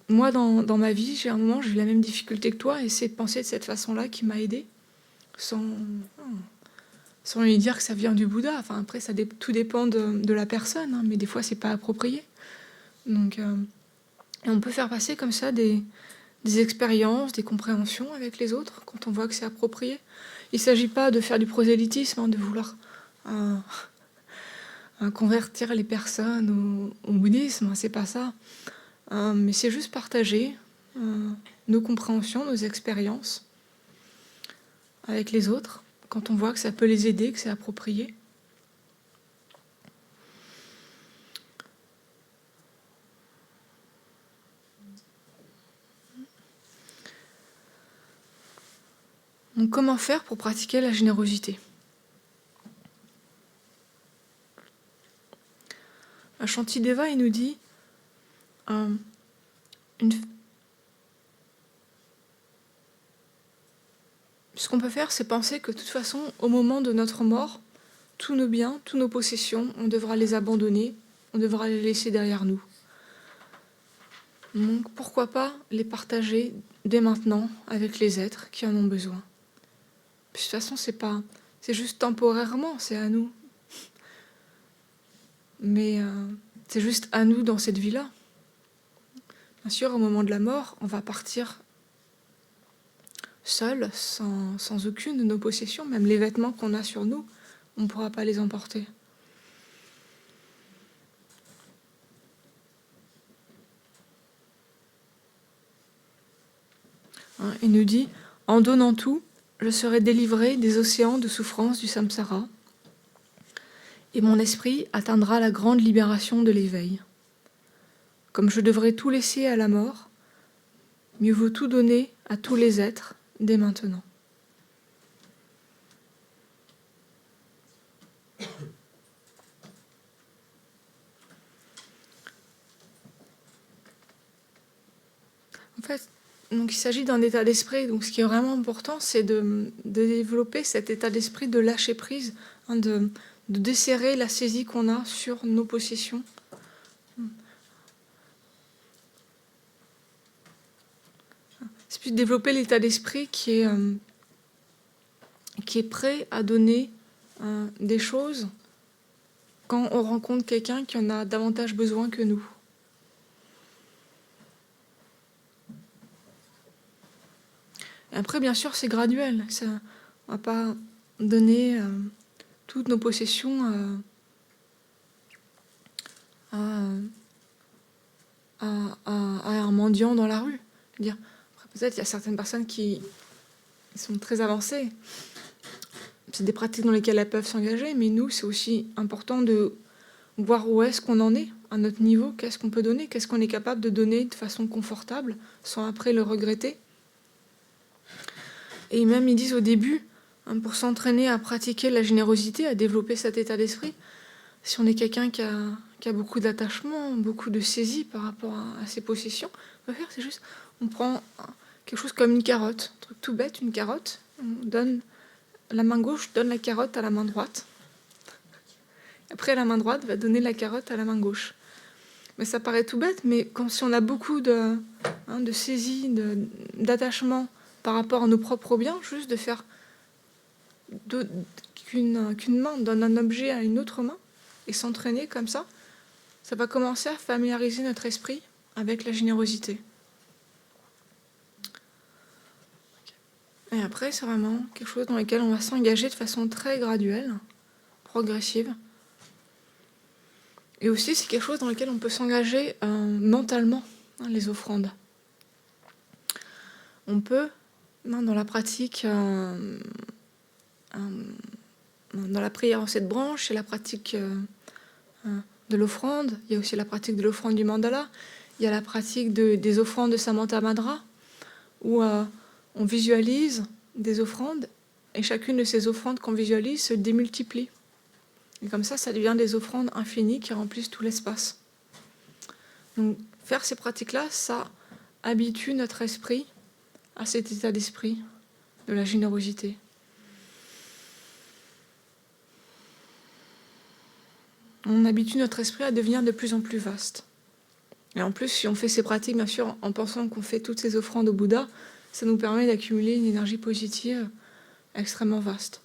moi, dans ma vie, j'ai un moment, j'ai eu la même difficulté que toi, et c'est de penser de cette façon-là qui m'a aidé, sans lui dire que ça vient du Bouddha. » Enfin, après, tout dépend de la personne, hein, mais des fois, c'est pas approprié. Donc, et on peut faire passer comme ça des expériences, des compréhensions avec les autres, quand on voit que c'est approprié. Il ne s'agit pas de faire du prosélytisme, hein, de vouloir convertir les personnes au bouddhisme, hein, c'est pas ça. Mais c'est juste partager nos compréhensions, nos expériences avec les autres, quand on voit que ça peut les aider, que c'est approprié. Donc, comment faire pour pratiquer la générosité ? Shantideva, il nous dit ce qu'on peut faire, c'est penser que de toute façon, au moment de notre mort, tous nos biens, toutes nos possessions, on devra les abandonner, on devra les laisser derrière nous. Donc, pourquoi pas les partager dès maintenant avec les êtres qui en ont besoin ? Puis, de toute façon, c'est juste temporairement, c'est à nous. Mais c'est juste à nous dans cette vie-là. Bien sûr, au moment de la mort, on va partir seul, sans aucune de nos possessions, même les vêtements qu'on a sur nous, on ne pourra pas les emporter. Il nous dit « En donnant tout, je serai délivré des océans de souffrance du samsara, et mon esprit atteindra la grande libération de l'éveil. Comme je devrais tout laisser à la mort, mieux vaut tout donner à tous les êtres dès maintenant. » En fait, donc il s'agit d'un état d'esprit. Donc ce qui est vraiment important, c'est de développer cet état d'esprit de lâcher prise, hein, de desserrer la saisie qu'on a sur nos possessions. C'est plus de développer l'état d'esprit qui est prêt à donner des choses quand on rencontre quelqu'un qui en a davantage besoin que nous. Et après, bien sûr, c'est graduel. On ne va pas donner toutes nos possessions à un mendiant dans la rue. Je veux dire, après, peut-être il y a certaines personnes qui sont très avancées. C'est des pratiques dans lesquelles elles peuvent s'engager, mais nous, c'est aussi important de voir où est-ce qu'on en est, à notre niveau, qu'est-ce qu'on peut donner, qu'est-ce qu'on est capable de donner de façon confortable, sans après le regretter. Et même, ils disent au début, hein, pour s'entraîner à pratiquer la générosité, à développer cet état d'esprit, si on est quelqu'un qui a beaucoup d'attachement, beaucoup de saisie par rapport à ses possessions, on va faire, c'est juste, on prend quelque chose comme une carotte, un truc tout bête, une carotte, on donne la main gauche, donne la carotte à la main droite. Après, la main droite va donner la carotte à la main gauche. Mais ça paraît tout bête, mais si on a beaucoup de saisie, d'attachement par rapport à nos propres biens, juste de faire qu'une main donne un objet à une autre main et s'entraîner comme ça, ça va commencer à familiariser notre esprit avec la générosité. Et après, c'est vraiment quelque chose dans lequel on va s'engager de façon très graduelle, progressive. Et aussi, c'est quelque chose dans lequel on peut s'engager mentalement, hein, les offrandes. On peut, hein, dans la pratique, dans la prière en 7 branches, il y a la pratique de l'offrande, il y a aussi la pratique de l'offrande du mandala, il y a la pratique des offrandes de Samanta Madra, où on visualise des offrandes, et chacune de ces offrandes qu'on visualise se démultiplie. Et comme ça devient des offrandes infinies qui remplissent tout l'espace. Donc, faire ces pratiques-là, ça habitue notre esprit à cet état d'esprit de la générosité. On habitue notre esprit à devenir de plus en plus vaste. Et en plus, si on fait ces pratiques, bien sûr, en pensant qu'on fait toutes ces offrandes au Bouddha, ça nous permet d'accumuler une énergie positive extrêmement vaste.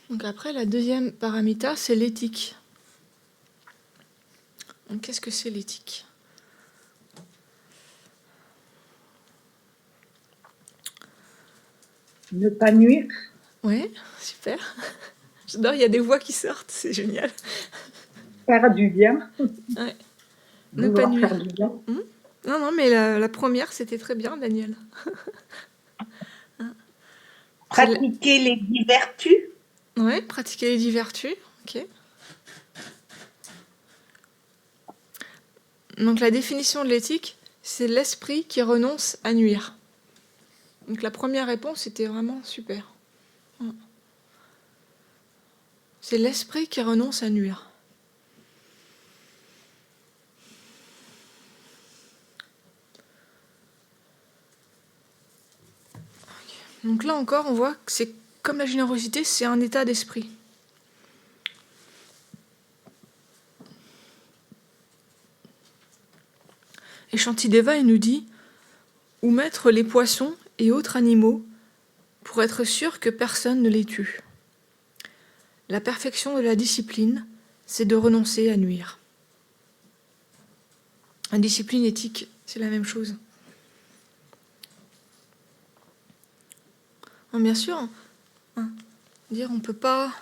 Donc après, la deuxième paramita, c'est l'éthique. Donc qu'est-ce que c'est l'éthique ? Ne pas nuire. Ouais, super. J'adore, il y a des voix qui sortent, c'est génial. Faire du bien. Ouais. Ne Vouloir pas nuire. faire du bien. Non, mais la première, c'était très bien, Daniel. Pratiquer les 10 vertus. Ouais, pratiquer les 10 vertus. Ok. Donc la définition de l'éthique, c'est l'esprit qui renonce à nuire. Donc la première réponse était vraiment super. C'est l'esprit qui renonce à nuire. Donc là encore, on voit que c'est comme la générosité, c'est un état d'esprit. Et Shantideva, il nous dit où mettre les poissons et autres animaux pour être sûr que personne ne les tue. La perfection de la discipline, c'est de renoncer à nuire. Une discipline éthique, c'est la même chose. Non, bien sûr, dire on ne peut pas...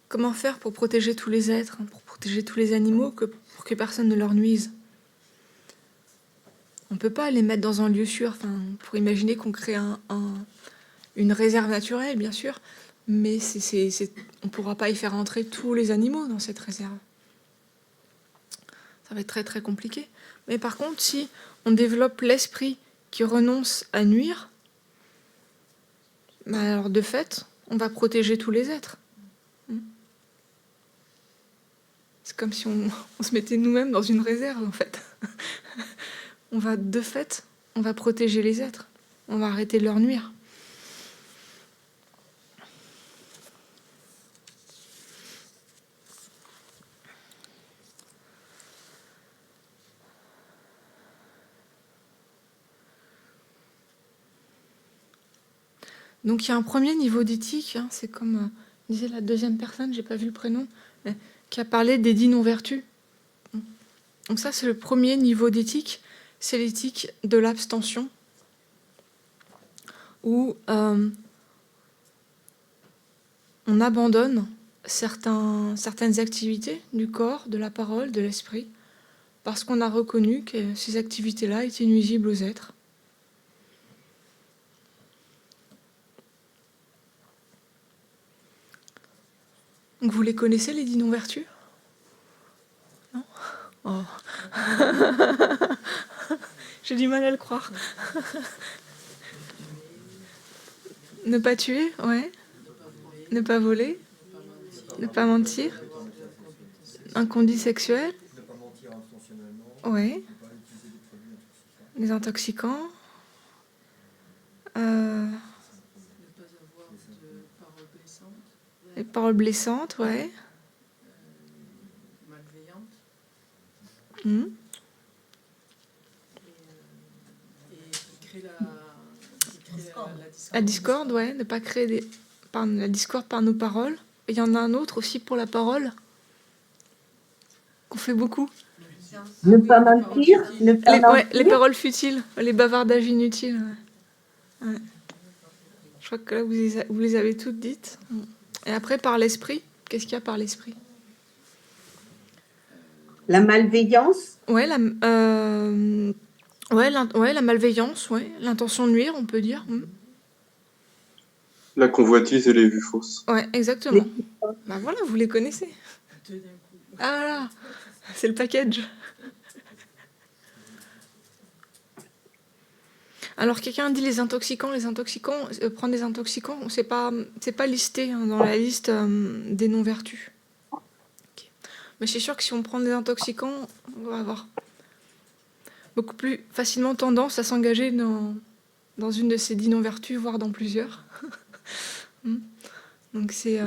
Comment faire pour protéger tous les êtres, pour protéger tous les animaux, pour que personne ne leur nuise ? On ne peut pas les mettre dans un lieu sûr. On pourrait imaginer qu'on crée une réserve naturelle, bien sûr, mais on ne pourra pas y faire entrer tous les animaux dans cette réserve. Ça va être très très compliqué. Mais par contre, si on développe l'esprit qui renonce à nuire, alors de fait, on va protéger tous les êtres. C'est comme si on se mettait nous-mêmes dans une réserve, en fait. On va protéger les êtres. On va arrêter de leur nuire. Donc il y a un premier niveau d'éthique, c'est comme disait la deuxième personne, j'ai pas vu le prénom, qui a parlé des 10 non-vertus. Donc ça, c'est le premier niveau d'éthique, c'est l'éthique de l'abstention, où on abandonne certaines activités du corps, de la parole, de l'esprit, parce qu'on a reconnu que ces activités-là étaient nuisibles aux êtres. Donc vous les connaissez, les 10 non-vertus ? Non ? Oh. J'ai du mal à le croire. Ne pas tuer, ouais. Ne pas voler. Ne pas mentir. Inconduit sexuel. Ne pas mentir intentionnellement. Ouais. Ne pas utiliser des produits intoxicants. Les intoxicants. Les paroles blessantes, ouais. Malveillante. Et qui crée la La discorde, ouais, ne pas créer la discorde par nos paroles. Et il y en a un autre aussi pour la parole, qu'on fait beaucoup. Ne pas mentir, ne pas Les mentir. paroles futiles, les bavardages inutiles. Ouais. Ouais. Je crois que là, vous les avez toutes dites. Et après, par l'esprit, qu'est-ce qu'il y a par l'esprit? La malveillance. Ouais, la malveillance, ouais. L'intention de nuire, on peut dire. La convoitise et les vues fausses. Ouais, exactement. Bah voilà, vous les connaissez. Ah voilà, c'est le package. Alors quelqu'un dit les intoxicants, prendre des intoxicants, c'est pas listé dans la liste des non-vertus. Okay. Mais c'est sûr que si on prend des intoxicants, on va avoir beaucoup plus facilement tendance à s'engager dans une de ces 10 non-vertus, voire dans plusieurs. Donc c'est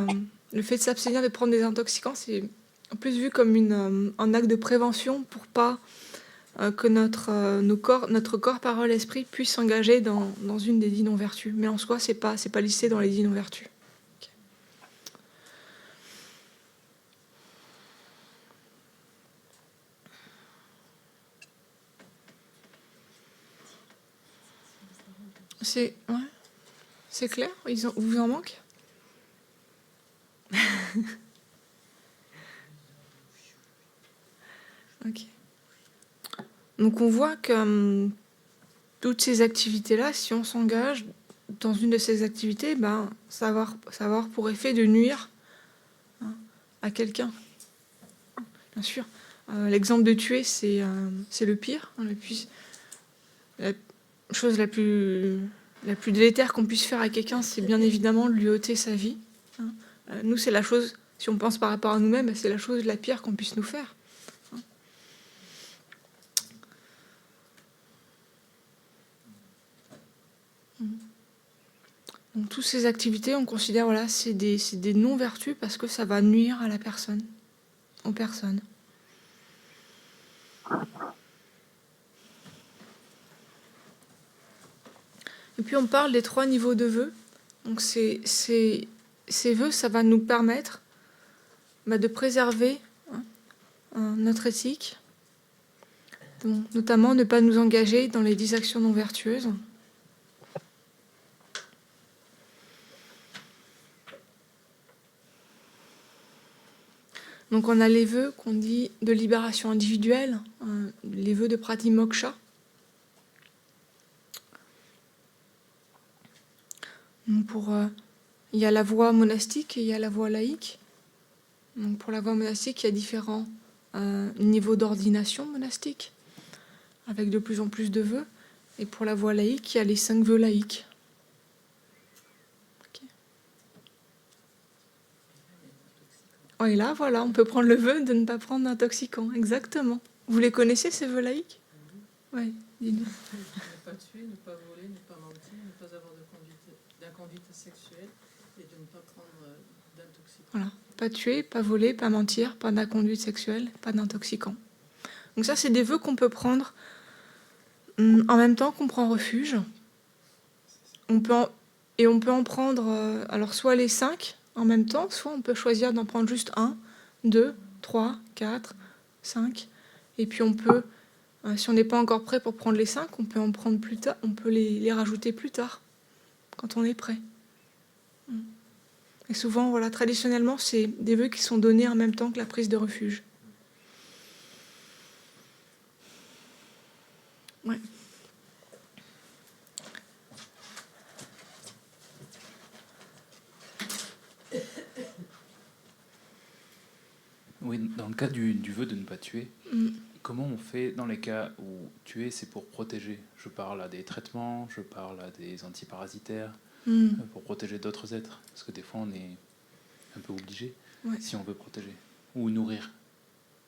le fait de s'abstenir de prendre des intoxicants, c'est en plus vu comme un acte de prévention pour pas que notre corps, parole, esprit puisse s'engager dans une des 10 non-vertus. Mais en soi, c'est pas listé dans les 10 non-vertus. Okay. C'est clair? Vous en manque? Ok. Donc on voit que toutes ces activités-là, si on s'engage dans une de ces activités, ça va avoir pour effet de nuire à quelqu'un. Bien sûr. L'exemple de tuer, c'est le pire. La chose la plus délétère qu'on puisse faire à quelqu'un, c'est bien évidemment de lui ôter sa vie. Nous, c'est la chose, si on pense par rapport à nous-mêmes, c'est la chose la pire qu'on puisse nous faire. Donc, toutes ces activités, on considère, voilà, c'est des non-vertus parce que ça va nuire à la personne, aux personnes. Et puis on parle des 3 niveaux de vœux. Donc ces vœux, ça va nous permettre de préserver notre éthique, donc, notamment ne pas nous engager dans les 10 actions non vertueuses. Donc on a les vœux qu'on dit de libération individuelle, les vœux de pratimoksha. Donc il y a la voie monastique et il y a la voie laïque. Donc pour la voie monastique, il y a différents niveaux d'ordination monastique, avec de plus en plus de vœux. Et pour la voie laïque, il y a les 5 vœux laïques. Oh, et là, voilà, on peut prendre le vœu de ne pas prendre d'intoxicants. Exactement. Vous les connaissez, ces vœux laïques? Oui, dis-nous. Ne pas tuer, ne pas voler, ne pas mentir, ne pas avoir d'inconduite sexuelle et de ne pas prendre d'intoxicants. Voilà. Pas tuer, pas voler, pas mentir, pas d'inconduite sexuelle, pas d'intoxicants. Donc ça, c'est des vœux qu'on peut prendre en même temps qu'on prend refuge. On peut en prendre alors soit les 5 en même temps, soit on peut choisir d'en prendre juste 1, 2, 3, 4, 5. Et puis on peut, si on n'est pas encore prêt pour prendre les 5, on peut en prendre plus tard, on peut les rajouter plus tard, quand on est prêt. Et souvent, voilà, traditionnellement, c'est des vœux qui sont donnés en même temps que la prise de refuge. Ouais. Oui, dans le cas du vœu de ne pas tuer, comment on fait dans les cas où tuer, c'est pour protéger? Je parle à des traitements, je parle à des antiparasitaires, pour protéger d'autres êtres. Parce que des fois, on est un peu obligé, si on veut protéger, ou nourrir.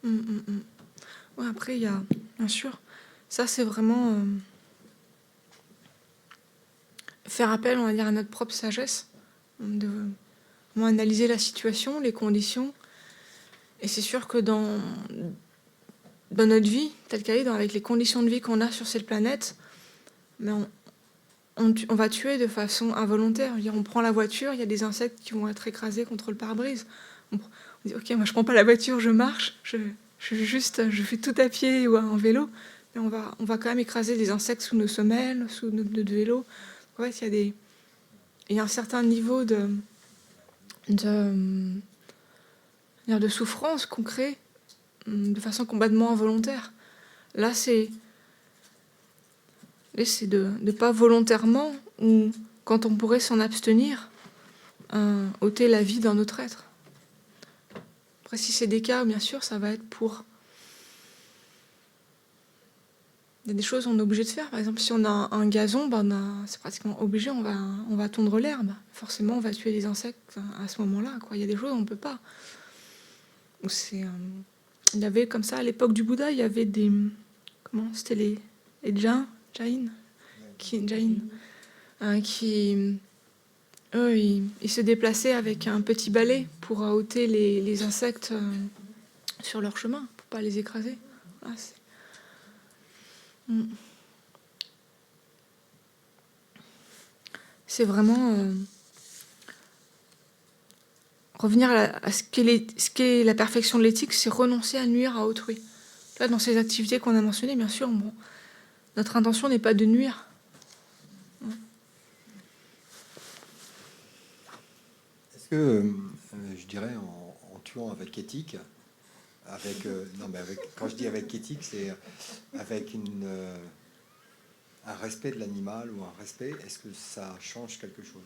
Ouais, après, il y a, bien sûr, ça c'est vraiment faire appel, on va dire, à notre propre sagesse, de vraiment analyser la situation, les conditions. Et c'est sûr que dans notre vie, telle qu'elle est, avec les conditions de vie qu'on a sur cette planète, mais on va tuer de façon involontaire. Je veux dire, on prend la voiture, il y a des insectes qui vont être écrasés contre le pare-brise. On dit, ok, moi je prends pas la voiture, je marche, je fais tout à pied ou en vélo, mais on va quand même écraser des insectes sous nos semelles, sous notre vélo. Ouais, il y a un certain niveau de souffrance qu'on crée de façon complètement involontaire. Là, c'est de pas volontairement, ou quand on pourrait s'en abstenir, ôter la vie d'un autre être. Après, si c'est des cas, bien sûr, ça va être pour... Il y a des choses qu'on est obligé de faire. Par exemple, si on a un gazon, c'est pratiquement obligé, on va tondre l'herbe. Forcément, on va tuer des insectes à ce moment-là, quoi. Il y a des choses, on ne peut pas. Il y avait comme ça, à l'époque du Bouddha, il y avait des... Comment c'était les Jain, qui... Eux, ils se déplaçaient avec un petit balai pour ôter les insectes sur leur chemin, pour pas les écraser. Voilà, c'est vraiment revenir à ce qu'est la perfection de l'éthique, c'est renoncer à nuire à autrui. Là, dans ces activités qu'on a mentionnées, bien sûr, notre intention n'est pas de nuire. Est-ce que, je dirais, en tuant avec éthique, quand je dis avec éthique, c'est avec un respect de l'animal ou un respect, est-ce que ça change quelque chose?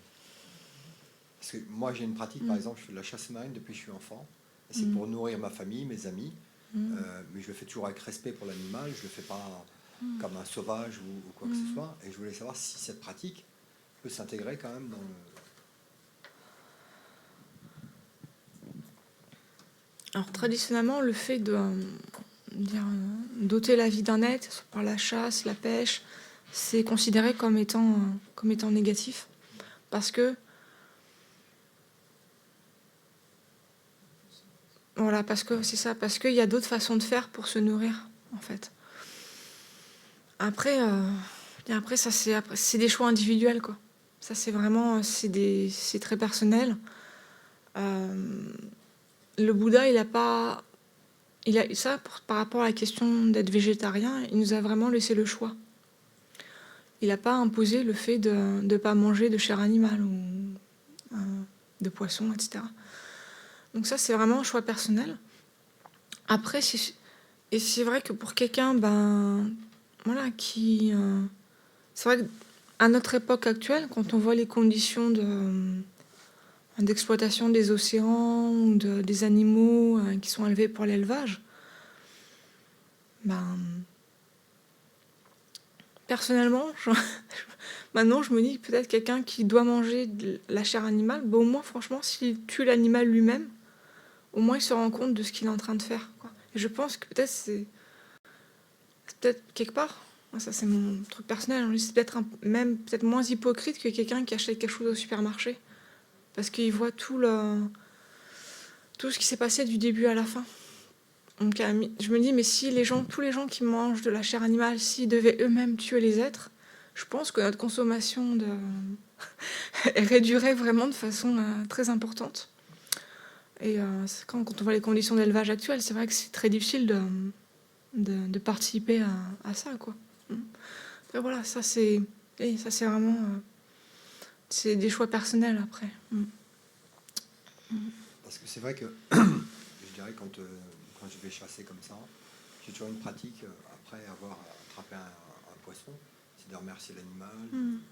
Parce que moi, j'ai une pratique, par exemple, je fais de la chasse marine depuis que je suis enfant, et c'est pour nourrir ma famille, mes amis, mais je le fais toujours avec respect pour l'animal, je le fais pas comme un sauvage ou quoi que ce soit, et je voulais savoir si cette pratique peut s'intégrer quand même dans le... Alors traditionnellement, le fait d'ôter la vie d'un être par la chasse, la pêche, c'est considéré comme étant négatif, parce que c'est ça, parce qu'il y a d'autres façons de faire pour se nourrir, en fait. Après ça c'est des choix individuels, quoi. Ça c'est vraiment c'est très personnel. Le Bouddha, par rapport à la question d'être végétarien, il nous a vraiment laissé le choix. Il n'a pas imposé le fait de ne pas manger de chair animale ou de poisson, etc. Donc ça, c'est vraiment un choix personnel. Après, c'est vrai que pour quelqu'un, c'est vrai qu'à notre époque actuelle, quand on voit les conditions d'exploitation des océans ou des animaux qui sont élevés pour l'élevage, personnellement, maintenant je me dis que peut-être quelqu'un qui doit manger de la chair animale, au moins franchement, s'il tue l'animal lui-même, au moins il se rend compte de ce qu'il est en train de faire, quoi. Et je pense que peut-être c'est peut-être quelque part, ça c'est mon truc personnel, c'est peut-être même peut-être moins hypocrite que quelqu'un qui achète quelque chose au supermarché, parce qu'il voit tout ce qui s'est passé du début à la fin. Donc je me dis, mais si tous les gens qui mangent de la chair animale, s'ils devaient eux-mêmes tuer les êtres, je pense que notre consommation réduirait vraiment de façon très importante. Et quand on voit les conditions d'élevage actuelles, c'est vrai que c'est très difficile de participer à ça, quoi. Et voilà, ça c'est vraiment c'est des choix personnels après. Parce que c'est vrai que je dirais quand je vais chasser comme ça, j'ai toujours une pratique après avoir attrapé un poisson, c'est de remercier l'animal,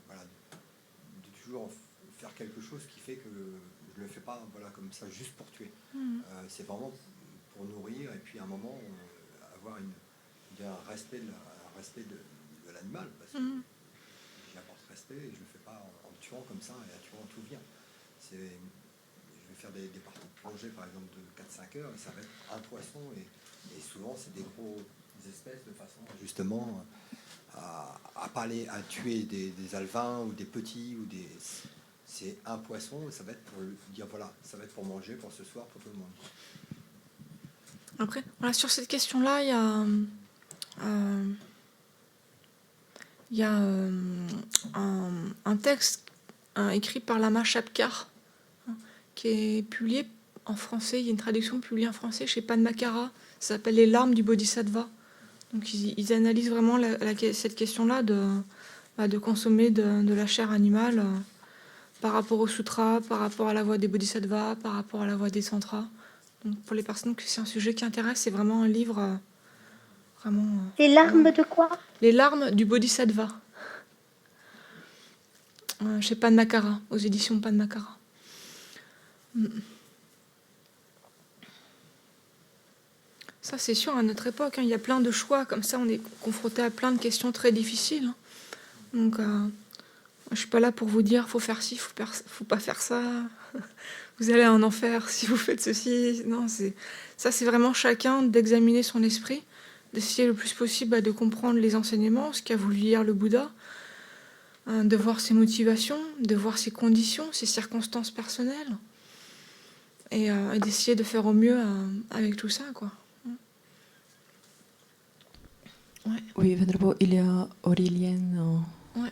voilà, de toujours faire quelque chose qui fait que je le fais pas comme ça juste pour tuer. C'est vraiment pour nourrir et puis à un moment avoir un respect de l'animal, parce que j'apporte respect et je le fais pas en tuant comme ça et en tuant tout vient. Je vais faire des parties de plongée par exemple de 4-5 heures et ça va être un poisson et souvent c'est des gros espèces de façon justement à pas aller à tuer des alevins ou des petits ou des... C'est un poisson et ça va être pour dire voilà, ça va être pour manger pour ce soir pour tout le monde. Après, voilà, sur cette question-là, Il y a un texte écrit par Lama Shapkar, qui est publié en français. Il y a une traduction publiée en français chez Padmakara. Ça s'appelle Les larmes du Bodhisattva. Donc ils analysent vraiment cette question-là de consommer de la chair animale par rapport au sutra, par rapport à la voie des Bodhisattvas, par rapport à la voie des tantras. Donc pour les personnes que c'est un sujet qui intéresse, c'est vraiment un livre vraiment... Les larmes de quoi? Les larmes du Bodhisattva. Chez Padmakara, aux éditions Padmakara. Ça, c'est sûr, à notre époque, il y a plein de choix. Comme ça, on est confronté à plein de questions très difficiles. Donc, je ne suis pas là pour vous dire faut faire ci, faut pas faire ça. Vous allez en enfer si vous faites ceci. Non, ça, c'est vraiment chacun d'examiner son esprit, d'essayer le plus possible de comprendre les enseignements, ce qu'a voulu dire le Bouddha, de voir ses motivations, de voir ses conditions, ses circonstances personnelles, et d'essayer de faire au mieux avec tout ça, quoi. Ouais. Oui, Vénérable, il y a Aurélien. Ouais.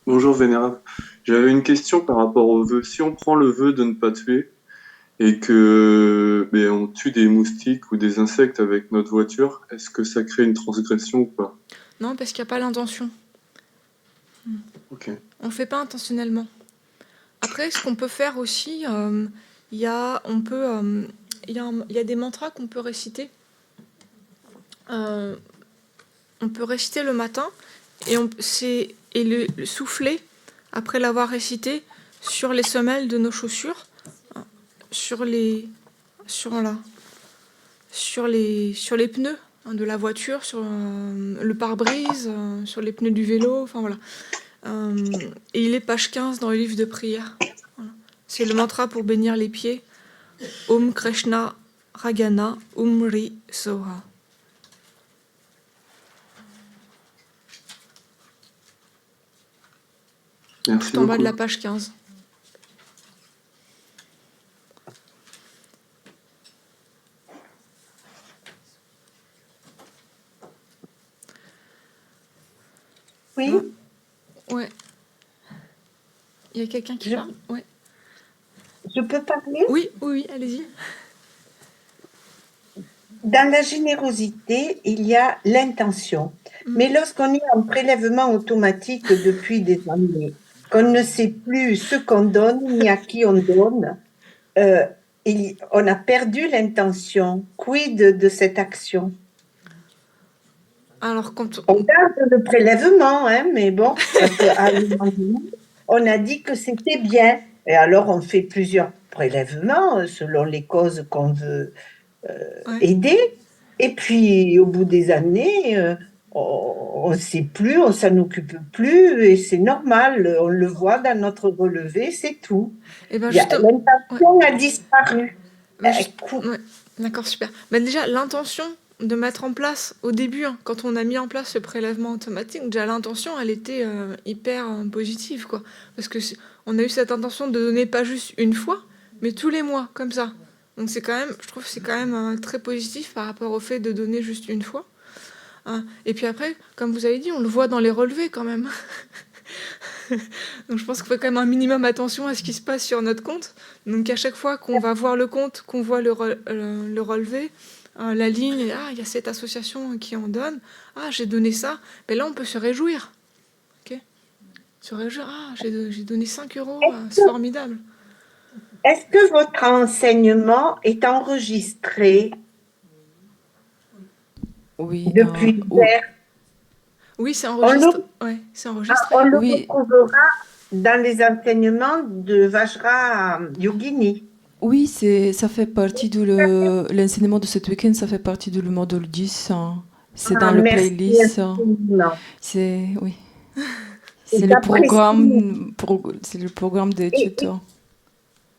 Bonjour Vénérable. J'avais une question par rapport au vœu. Si on prend le vœu de ne pas tuer et que on tue des moustiques ou des insectes avec notre voiture, est-ce que ça crée une transgression ou pas? Non, parce qu'il n'y a pas l'intention. Ok. On ne le fait pas intentionnellement. Après, ce qu'on peut faire aussi, il y a des mantras qu'on peut réciter. On peut réciter le matin et le souffler après l'avoir récité sur les semelles de nos chaussures, sur les pneus de la voiture, sur le pare-brise, sur les pneus du vélo, enfin voilà. Et il est page 15 dans le livre de prière. Voilà. C'est le mantra pour bénir les pieds. Om Krishna Ragana Umri Soha. Merci Tout en bas de la beaucoup. page 15. Oui. Ouais. Il y a quelqu'un qui parle? Ouais. Je peux parler? Oui, allez-y. Dans la générosité, il y a l'intention. Mais lorsqu'on est en prélèvement automatique depuis des années, qu'on ne sait plus ce qu'on donne ni à qui on donne, on a perdu l'intention. Quid de cette action? Alors, on garde le prélèvement, mais bon, parce qu'à un moment donné, on a dit que c'était bien. Et alors, on fait plusieurs prélèvements selon les causes qu'on veut aider. Et puis, au bout des années, on ne sait plus, on ne s'en occupe plus, et c'est normal, on le voit dans notre relevé, c'est tout. L'intention a disparu. D'accord, super. Mais déjà, l'intention de mettre en place, au début, quand on a mis en place ce prélèvement automatique, déjà l'intention, elle était hyper positive, quoi. Parce que on a eu cette intention de donner pas juste une fois, mais tous les mois, comme ça. Donc c'est quand même, je trouve que c'est quand même très positif par rapport au fait de donner juste une fois. Et puis après, comme vous avez dit, on le voit dans les relevés quand même. Donc je pense qu'il faut quand même un minimum attention à ce qui se passe sur notre compte. Donc à chaque fois qu'on va voir le compte, qu'on voit le relevé, la ligne, il y a cette association qui en donne, j'ai donné ça, mais là on peut se réjouir. Okay, se réjouir, j'ai donné 5 €, c'est formidable. Est-ce que votre enseignement est enregistré? Oui. Depuis hier? Oui, c'est enregistré. C'est enregistré. On le retrouvera dans les enseignements de Vajra Yogini. Oui, ça fait partie de l'enseignement de cet week-end, ça fait partie du module 10. C'est dans le playlist. C'est le programme d'études.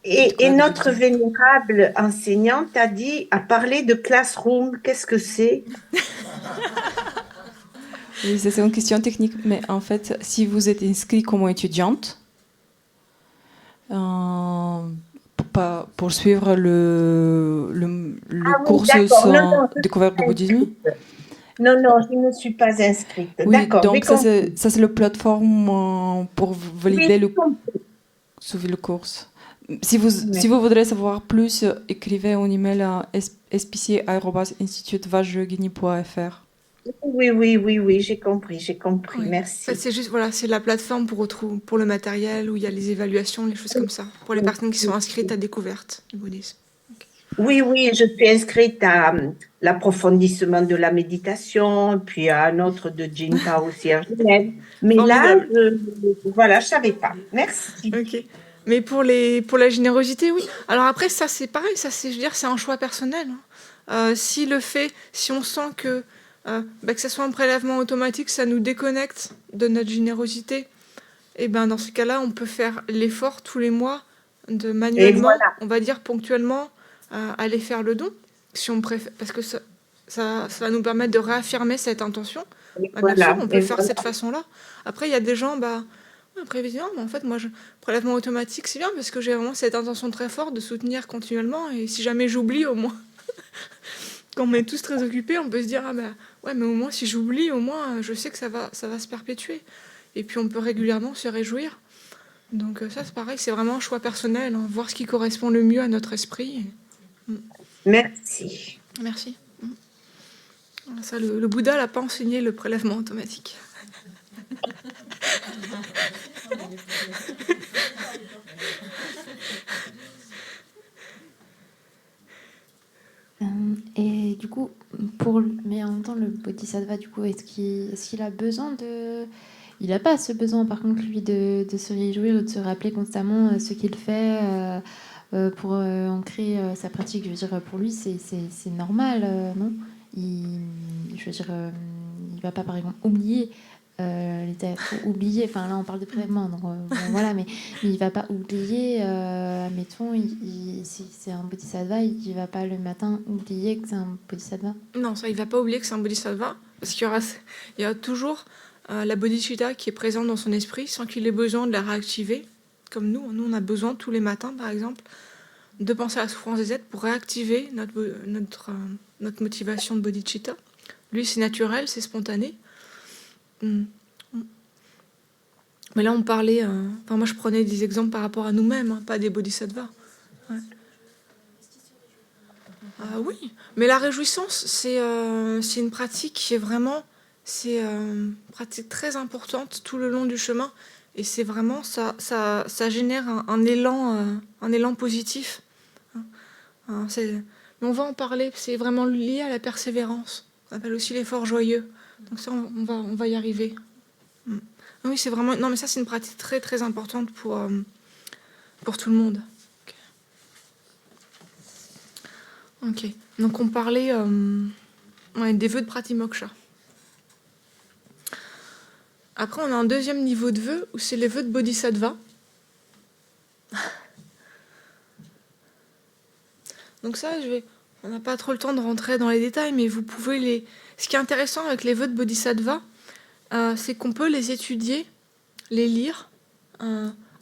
Et notre vénérable enseignante a parlé de Classroom. Qu'est-ce que c'est? Oui, c'est une question technique, mais en fait, si vous êtes inscrit comme étudiante, pas poursuivre le Ah oui, cours d'accord. sur Non, non, je découverte du suis bouddhisme. inscrite. Non, non, je ne suis pas inscrite. Oui, D'accord, j'ai donc ça compris. c'est la plateforme pour Oui, valider j'ai compris. suivre le cours. Si vous voudrez savoir plus, écrivez un email à spicier@institutevajrayogini.fr. Oui, oui, oui, oui, j'ai compris, Oui. En merci. fait, c'est juste, voilà, c'est la plateforme pour le matériel, où il y a les évaluations, les choses comme ça, pour les personnes qui sont inscrites à découverte du bouddhisme. Oui, oui, je suis inscrite à l'approfondissement de la méditation, puis à un autre de Jingpa aussi à Genève. Mais là, voilà, je ne savais pas. Merci. Ok. Mais pour la générosité, oui. Alors après, ça c'est pareil, ça c'est, je veux dire, c'est un choix personnel. Si on sent que ça soit un prélèvement automatique, ça nous déconnecte de notre générosité, et ben dans ce cas-là, on peut faire l'effort tous les mois de manuellement, voilà. on va dire ponctuellement, aller faire le don, si on préfère, parce que ça va nous permettre de réaffirmer cette intention. Bien voilà. sûr, on peut Et le faire de voilà. cette façon-là. Après, il y a des gens, après, mais en fait, moi, prélèvement automatique, c'est bien parce que j'ai vraiment cette intention très forte de soutenir continuellement. Et si jamais j'oublie, au moins, quand on est tous très occupés, on peut se dire, ouais, mais au moins, si j'oublie, au moins, je sais que ça va se perpétuer. Et puis, on peut régulièrement se réjouir. Donc, ça, c'est pareil, c'est vraiment un choix personnel, hein, voir ce qui correspond le mieux à notre esprit. Merci. Merci. Ça, le Bouddha n'a pas enseigné le prélèvement automatique. Et du coup, mais en même temps, le bodhisattva, du coup, est-ce qu'il a besoin de... Il n'a pas ce besoin, par contre, lui, de se réjouir ou de se rappeler constamment ce qu'il fait pour ancrer sa pratique. Je veux dire, pour lui, c'est normal, non? Je veux dire, il va pas, par exemple, oublier enfin là on parle de prélèvement, donc voilà, mais il va pas oublier, admettons, si c'est un bodhisattva, il va pas le matin oublier que c'est un bodhisattva. Non, ça, il va pas oublier que c'est un bodhisattva, parce qu'il y a toujours la bodhicitta qui est présente dans son esprit sans qu'il ait besoin de la réactiver, comme nous. Nous, on a besoin tous les matins, par exemple, de penser à la souffrance des êtres pour réactiver notre motivation de bodhicitta. Lui, c'est naturel, c'est spontané. Mais là, on parlait... moi, je prenais des exemples par rapport à nous-mêmes, hein, pas des bodhisattvas. Ouais. Oui, mais la réjouissance, c'est une pratique qui est vraiment... C'est une pratique très importante tout le long du chemin. Et c'est vraiment... Ça génère un élan positif. Mais on va en parler, c'est vraiment lié à la persévérance. On appelle aussi l'effort joyeux. Donc ça, on va y arriver. Oui, c'est vraiment... Non, mais ça, c'est une pratique très, très importante pour tout le monde. Ok. Donc, on parlait des vœux de pratimoksha. Après, on a un deuxième niveau de vœux, où c'est les vœux de bodhisattva. Donc ça, on n'a pas trop le temps de rentrer dans les détails, mais vous pouvez Ce qui est intéressant avec les vœux de bodhisattva, c'est qu'on peut les étudier, les lire,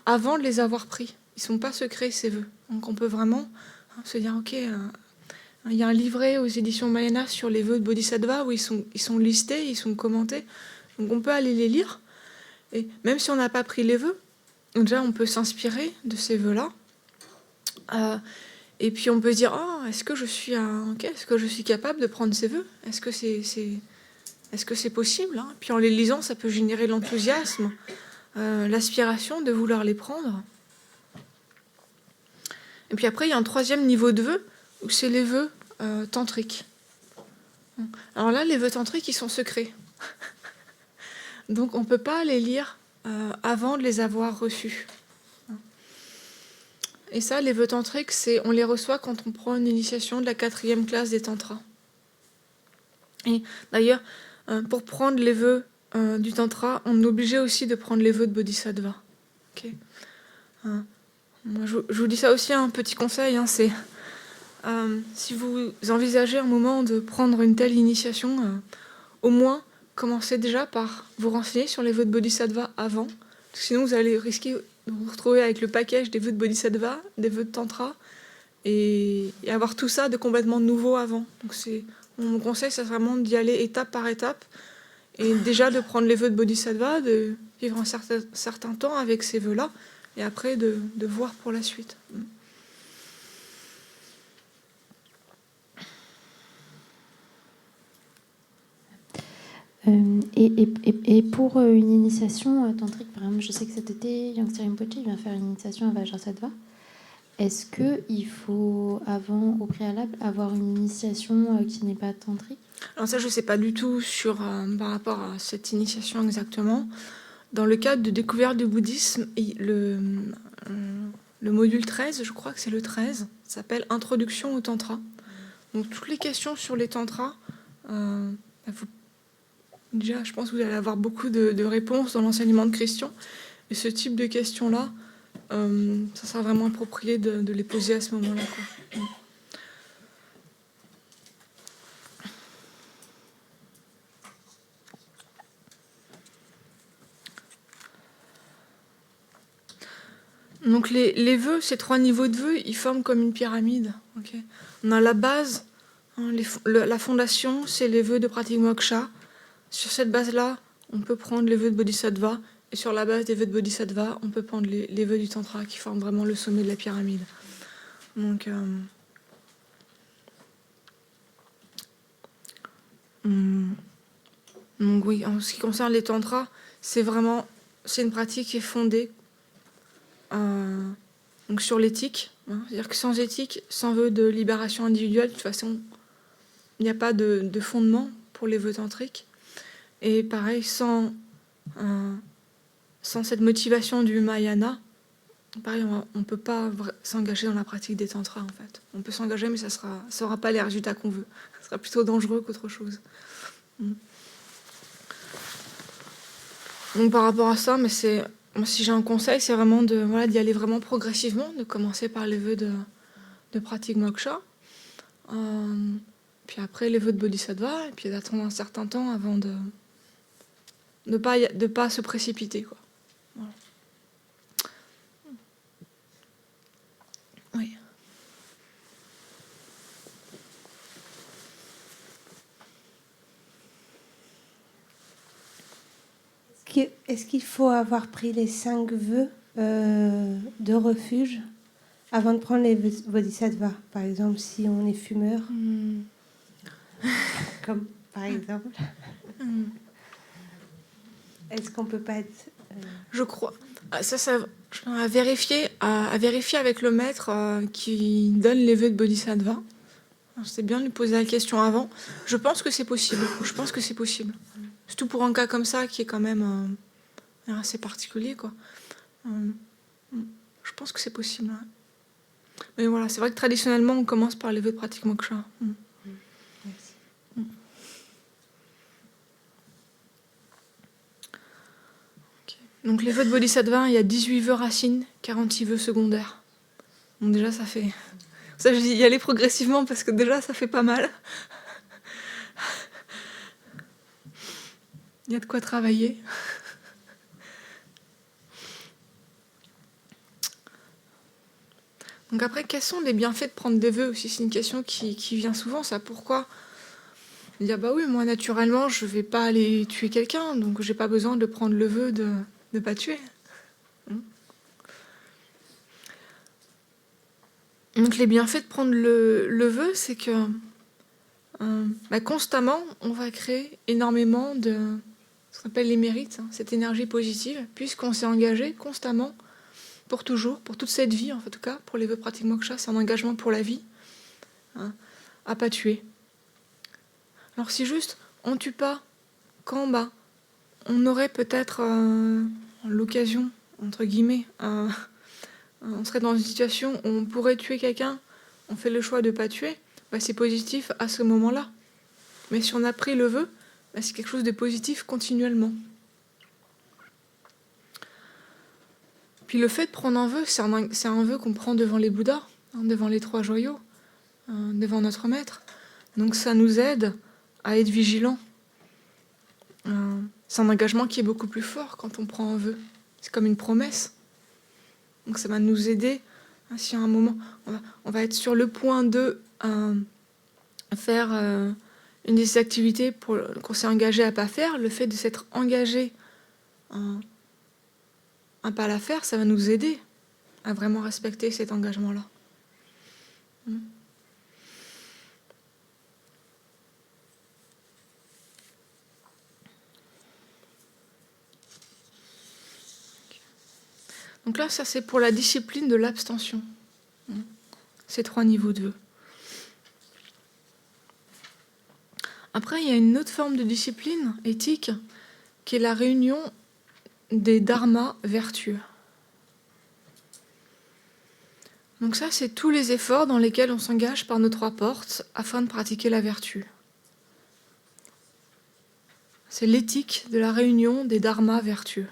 avant de les avoir pris. Ils ne sont pas secrets, ces vœux. Donc on peut vraiment se dire, ok, il y a un livret aux éditions Mahayana sur les vœux de bodhisattva où ils sont listés, ils sont commentés. Donc on peut aller les lire. Et même si on n'a pas pris les vœux, déjà on peut s'inspirer de ces vœux-là. Et puis on peut se dire, est-ce que je suis est-ce que je suis capable de prendre ces vœux? Est-ce que c'est possible, hein? Puis en les lisant, ça peut générer l'enthousiasme, l'aspiration de vouloir les prendre. Et puis après, il y a un troisième niveau de vœux, où c'est les vœux tantriques. Alors là, les vœux tantriques, ils sont secrets. Donc on ne peut pas les lire avant de les avoir reçus. Et ça, les vœux tantriques, on les reçoit quand on prend une initiation de la 4e classe des tantras. Et d'ailleurs, pour prendre les vœux du tantra, on est obligé aussi de prendre les vœux de bodhisattva. Okay. Moi, je vous dis ça aussi, un petit conseil, hein, c'est si vous envisagez un moment de prendre une telle initiation, au moins commencez déjà par vous renseigner sur les vœux de bodhisattva avant, parce que sinon vous allez risquer vous retrouver avec le package des vœux de Bodhisattva, des vœux de Tantra, et avoir tout ça de complètement nouveau avant. Donc mon conseil, c'est vraiment d'y aller étape par étape, et déjà de prendre les vœux de Bodhisattva, de vivre un certain temps avec ces vœux-là, et après de voir pour la suite. Et pour une initiation tantrique, par exemple, je sais que cet été, Youngster Rinpoche vient faire une initiation à Vajrasattva. Est-ce qu'il faut, avant, au préalable, avoir une initiation qui n'est pas tantrique? Alors ça, je ne sais pas du tout par rapport à cette initiation exactement. Dans le cadre de découverte du bouddhisme, le module 13, je crois que c'est le 13, s'appelle Introduction au Tantra. Donc toutes les questions sur les tantras, déjà, je pense que vous allez avoir beaucoup de réponses dans l'enseignement de Christian. Et ce type de questions-là, ça sera vraiment approprié de les poser à ce moment-là, quoi. Donc les vœux, ces 3 niveaux de vœux, ils forment comme une pyramide. Okay. On a la base, la fondation, c'est les vœux de pratique moksha. Sur cette base-là, on peut prendre les vœux de Bodhisattva, et sur la base des vœux de Bodhisattva, on peut prendre les vœux du Tantra, qui forment vraiment le sommet de la pyramide. Donc oui, en ce qui concerne les Tantras, c'est une pratique qui est fondée donc sur l'éthique. C'est-à-dire que sans éthique, sans vœu de libération individuelle, de toute façon, il n'y a pas de fondement pour les vœux tantriques. Et pareil, sans cette motivation du Mahayana, pareil, on ne peut pas s'engager dans la pratique des tantras, en fait. On peut s'engager, mais ça n'aura pas les résultats qu'on veut. Ça sera plutôt dangereux qu'autre chose. Donc par rapport à ça, moi, si j'ai un conseil, c'est vraiment d'y aller vraiment progressivement, de commencer par les vœux de pratique moksha, puis après les vœux de bodhisattva, et puis d'attendre un certain temps avant de pas se précipiter, quoi. Voilà. Oui. Est-ce qu'il faut avoir pris les 5 vœux de refuge avant de prendre les bodhisattvas? Par exemple, si on est fumeur, comme par exemple. Est-ce qu'on peut pas être... Je crois. Ça à vérifier avec le maître qui donne les vœux de bodhisattva. C'est bien de lui poser la question avant. Je pense que c'est possible. Surtout pour un cas comme ça qui est quand même assez particulier, quoi. Je pense que c'est possible. Ouais. Mais voilà, c'est vrai que traditionnellement, on commence par les vœux de pratique moksha. Merci. Okay. Donc les vœux de bodhisattva, il y a 18 vœux racines, 46 vœux secondaires. Donc déjà, ça fait... Ça, je dis y aller progressivement parce que déjà, ça fait pas mal. Il y a de quoi travailler. Donc après, quels sont les bienfaits de prendre des vœux aussi? C'est une question qui vient souvent, ça. Pourquoi? Il dit, bah oui, moi, naturellement, je vais pas aller tuer quelqu'un, donc j'ai pas besoin de prendre le vœu de ne pas tuer. Donc les bienfaits de prendre le vœu, c'est que constamment, on va créer énormément de ce qu'on appelle les mérites, cette énergie positive, puisqu'on s'est engagé constamment, pour toujours, pour toute cette vie, en tout cas, pour les vœux pratiques moksha, c'est un engagement pour la vie, à pas tuer. Alors si juste on tue pas, quand on aurait peut-être l'occasion, entre guillemets, on serait dans une situation où on pourrait tuer quelqu'un, on fait le choix de ne pas tuer, c'est positif à ce moment-là. Mais si on a pris le vœu, c'est quelque chose de positif continuellement. Puis le fait de prendre un vœu, c'est un vœu qu'on prend devant les Bouddhas, devant les 3 joyaux, devant notre maître. Donc ça nous aide à être vigilants. C'est un engagement qui est beaucoup plus fort quand on prend un vœu. C'est comme une promesse. Donc ça va nous aider, hein, si à un moment, on va être sur le point de faire une des activités qu'on s'est engagé à pas faire, le fait de s'être engagé à pas la faire, ça va nous aider à vraiment respecter cet engagement-là. Donc là, ça c'est pour la discipline de l'abstention. Ces 3 niveaux de vœux. Après, il y a une autre forme de discipline éthique qui est la réunion des dharmas vertueux. Donc ça, c'est tous les efforts dans lesquels on s'engage par nos 3 portes afin de pratiquer la vertu. C'est l'éthique de la réunion des dharmas vertueux.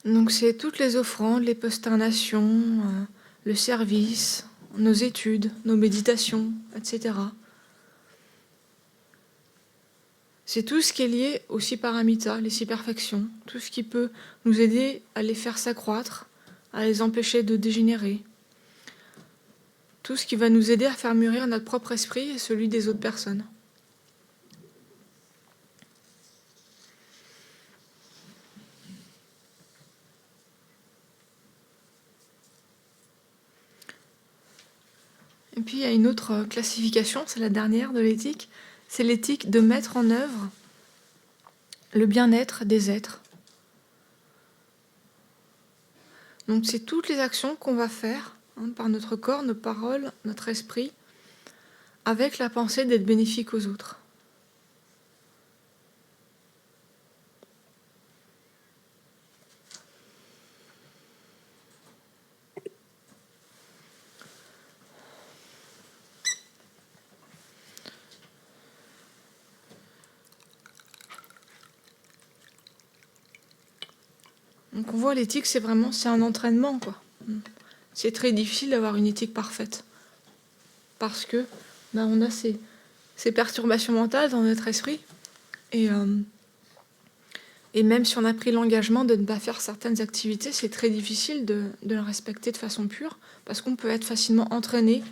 Donc c'est toutes les offrandes, les prosternations, le service, nos études, nos méditations, etc. C'est tout ce qui est lié aux 6 paramitas, les 6 perfections, tout ce qui peut nous aider à les faire s'accroître, à les empêcher de dégénérer. Tout ce qui va nous aider à faire mûrir notre propre esprit et celui des autres personnes. Et puis il y a une autre classification, c'est la dernière de l'éthique, c'est l'éthique de mettre en œuvre le bien-être des êtres. Donc c'est toutes les actions qu'on va faire par notre corps, nos paroles, notre esprit, avec la pensée d'être bénéfique aux autres. Donc on voit l'éthique, c'est un entraînement, quoi. C'est très difficile d'avoir une éthique parfaite. Parce que on a ces perturbations mentales dans notre esprit. Et même si on a pris l'engagement de ne pas faire certaines activités, c'est très difficile de les respecter de façon pure, parce qu'on peut être entraîné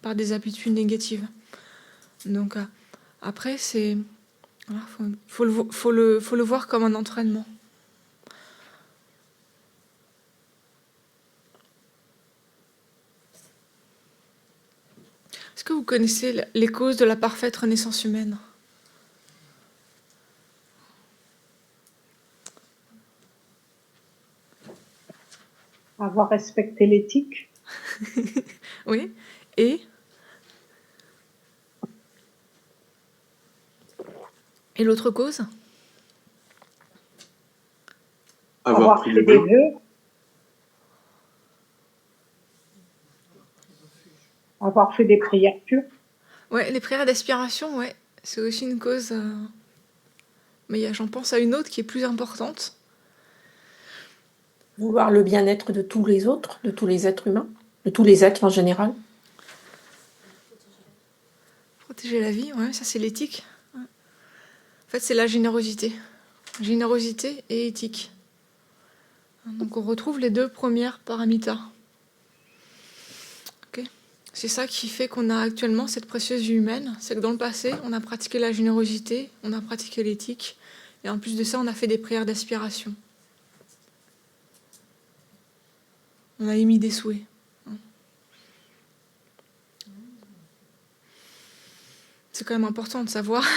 par des habitudes négatives. Donc après, faut le voir comme un entraînement. Est-ce que vous connaissez les causes de la parfaite renaissance humaine ? Avoir respecté l'éthique. Oui. Et l'autre cause ? Avoir fait des vœux. Avoir fait des prières pures. Ouais, les prières d'aspiration, ouais, c'est aussi une cause. Mais j'en pense à une autre qui est plus importante. Vouloir le bien-être de tous les autres, de tous les êtres humains, de tous les êtres en général. Protéger la vie, ouais, ça c'est l'éthique. Ouais. En fait, c'est la générosité. Générosité et éthique. Donc on retrouve les 2 premières paramitas. C'est ça qui fait qu'on a actuellement cette précieuse vie humaine. C'est que dans le passé, on a pratiqué la générosité, on a pratiqué l'éthique, et en plus de ça, on a fait des prières d'aspiration. On a émis des souhaits. C'est quand même important de savoir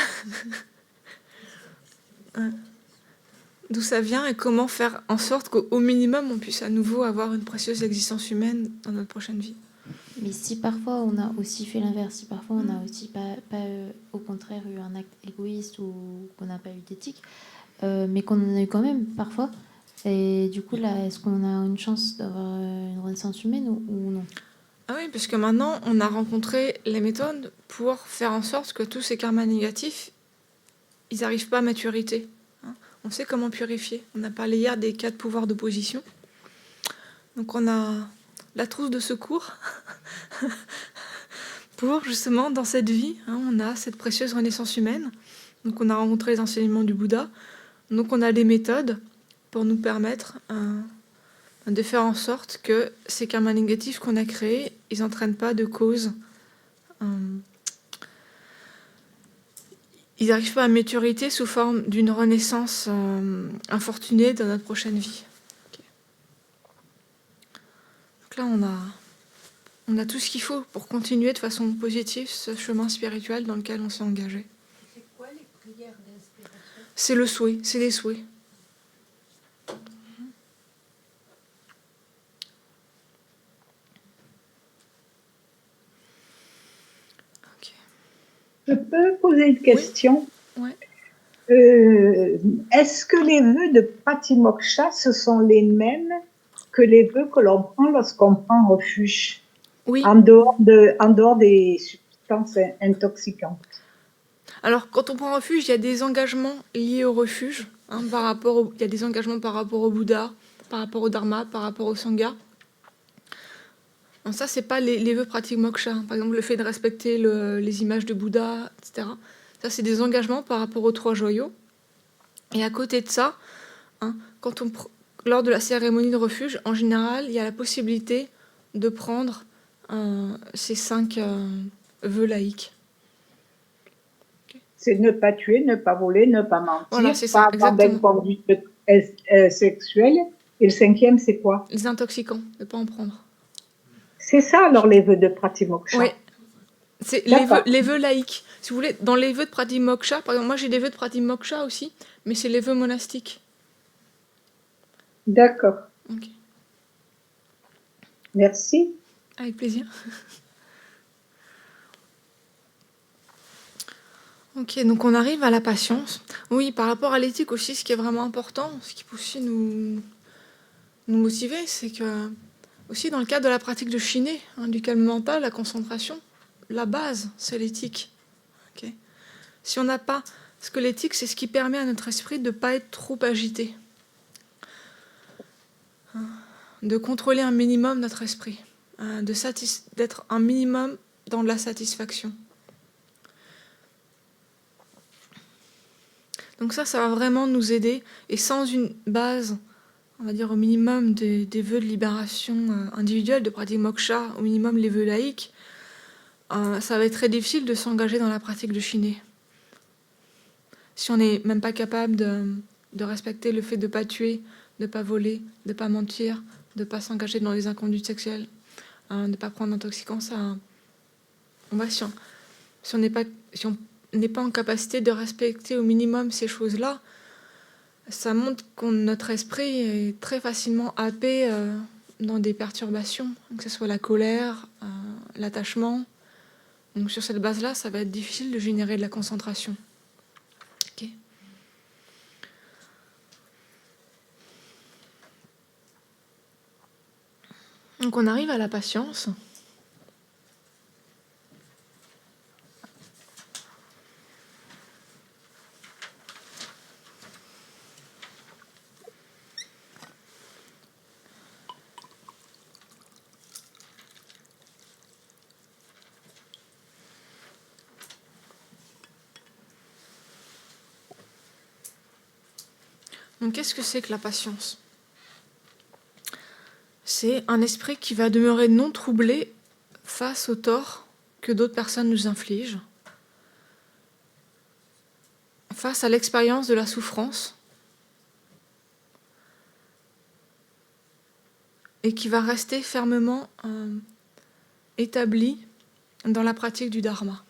d'où ça vient et comment faire en sorte qu'au minimum, on puisse à nouveau avoir une précieuse existence humaine dans notre prochaine vie. Mais si parfois on a aussi fait l'inverse, si parfois on a aussi pas au contraire eu un acte égoïste ou qu'on n'a pas eu d'éthique, mais qu'on en a eu quand même parfois, et du coup là, est-ce qu'on a une chance d'avoir une renaissance humaine ou non ? Ah oui, parce que maintenant on a rencontré les méthodes pour faire en sorte que tous ces karmas négatifs, ils n'arrivent pas à maturité. On sait comment purifier. On a parlé hier des 4 pouvoirs d'opposition. Donc on a la trousse de secours pour justement dans cette vie, on a cette précieuse renaissance humaine. Donc on a rencontré les enseignements du Bouddha. Donc on a les méthodes pour nous permettre de faire en sorte que ces karmas négatifs qu'on a créés, ils n'entraînent pas de cause. Ils n'arrivent pas à maturité sous forme d'une renaissance infortunée dans notre prochaine vie. Okay. Donc là, on a tout ce qu'il faut pour continuer de façon positive ce chemin spirituel dans lequel on s'est engagé. C'est quoi les prières d'inspiration? C'est le souhait, c'est les souhaits. Je peux poser une question? Oui. Est-ce que les vœux de Pratimoksha, ce sont les mêmes que les vœux que l'on prend lorsqu'on prend refuge? Oui. En dehors des substances intoxicantes. Alors, quand on prend refuge, il y a des engagements liés au refuge. Il y a des engagements par rapport au Bouddha, par rapport au Dharma, par rapport au Sangha. Donc ça, c'est pas les vœux Pratimoksha. Par exemple, le fait de respecter les images de Bouddha, etc. Ça, c'est des engagements par rapport aux 3 joyaux. Et à côté de ça, lors de la cérémonie de refuge, en général, il y a la possibilité de prendre ces 5 vœux laïques. C'est ne pas tuer, ne pas voler, ne pas mentir, voilà, c'est pas ça, avoir d'inconduite sexuelle. Et le 5e, c'est quoi? Les intoxicants, ne pas en prendre. C'est ça, alors, les vœux de Pratimoksha? Oui. C'est les vœux laïques. Si vous voulez, dans les vœux de Pratimoksha, par exemple, moi j'ai des vœux de Pratimoksha aussi, mais c'est les vœux monastiques. D'accord. Ok. Merci. Avec plaisir. Ok, donc on arrive à la patience. Oui, par rapport à l'éthique aussi, ce qui est vraiment important, ce qui peut aussi nous motiver, c'est que, aussi dans le cadre de la pratique de Shiné, du calme mental, la concentration, la base, c'est l'éthique. Okay. Si on n'a pas... Parce que l'éthique, c'est ce qui permet à notre esprit de ne pas être trop agité. De contrôler un minimum notre esprit. D'être un minimum dans de la satisfaction. Donc ça va vraiment nous aider. Et sans une base, on va dire au minimum des vœux de libération individuelle, de pratique moksha, au minimum les vœux laïques, ça va être très difficile de s'engager dans la pratique de Shiné. Si on n'est même pas capable de respecter le fait de ne pas tuer, de ne pas voler, de ne pas mentir, de ne pas s'engager dans les inconduites sexuelles, de ne pas prendre d'intoxicants, si on n'est pas en capacité de respecter au minimum ces choses-là, ça montre que notre esprit est très facilement happé dans des perturbations, que ce soit la colère, l'attachement. Donc sur cette base-là, ça va être difficile de générer de la concentration. Okay. Donc on arrive à la patience. Donc qu'est-ce que c'est que la patience ? C'est un esprit qui va demeurer non troublé face au tort que d'autres personnes nous infligent, face à l'expérience de la souffrance, et qui va rester fermement établi dans la pratique du dharma.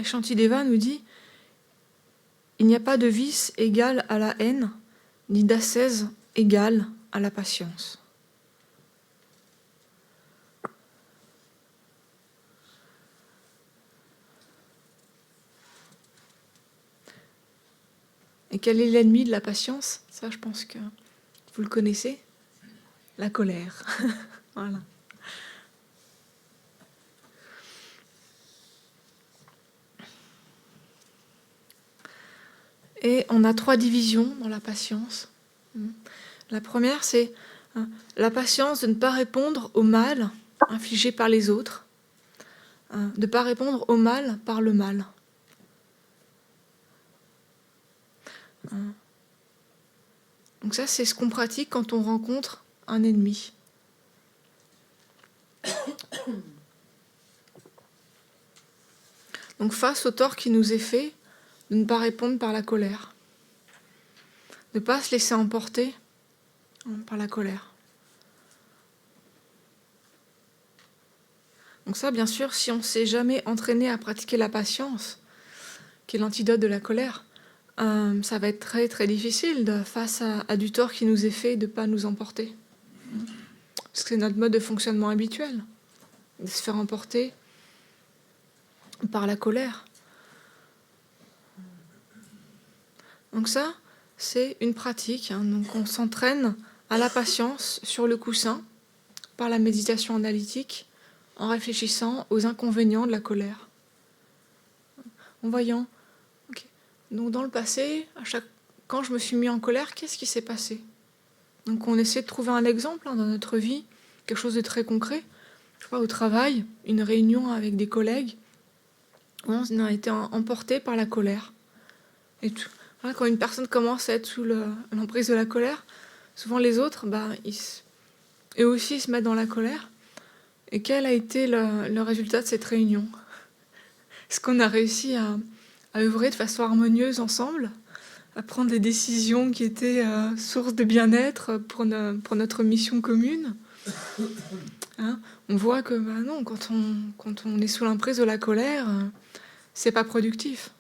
Shantideva nous dit « Il n'y a pas de vice égal à la haine, ni d'ascèse égale à la patience. » Et quel est l'ennemi de la patience ? Ça, je pense que vous le connaissez. La colère. Voilà. Et on a 3 divisions dans la patience. La première, c'est la patience de ne pas répondre au mal infligé par les autres, de ne pas répondre au mal par le mal. Donc ça, c'est ce qu'on pratique quand on rencontre un ennemi. Donc face au tort qui nous est fait, de ne pas répondre par la colère. De ne pas se laisser emporter par la colère. Donc ça, bien sûr, si on ne s'est jamais entraîné à pratiquer la patience, qui est l'antidote de la colère, ça va être très très difficile face à du tort qui nous est fait de ne pas nous emporter. Parce que c'est notre mode de fonctionnement habituel, de se faire emporter par la colère. Donc ça, c'est une pratique. Donc on s'entraîne à la patience sur le coussin par la méditation analytique en réfléchissant aux inconvénients de la colère. En voyant, donc dans le passé, quand je me suis mis en colère, qu'est-ce qui s'est passé? Donc on essaie de trouver un exemple dans notre vie, quelque chose de très concret. Je vois au travail, une réunion avec des collègues, on a été emporté par la colère. Et voilà, quand une personne commence à être sous l'emprise de la colère, souvent les autres, eux aussi se mettent dans la colère. Et quel a été le résultat de cette réunion? Est-ce qu'on a réussi à œuvrer de façon harmonieuse ensemble, à prendre des décisions qui étaient source de bien-être pour notre mission commune? On voit que non, quand on est sous l'emprise de la colère, c'est pas productif.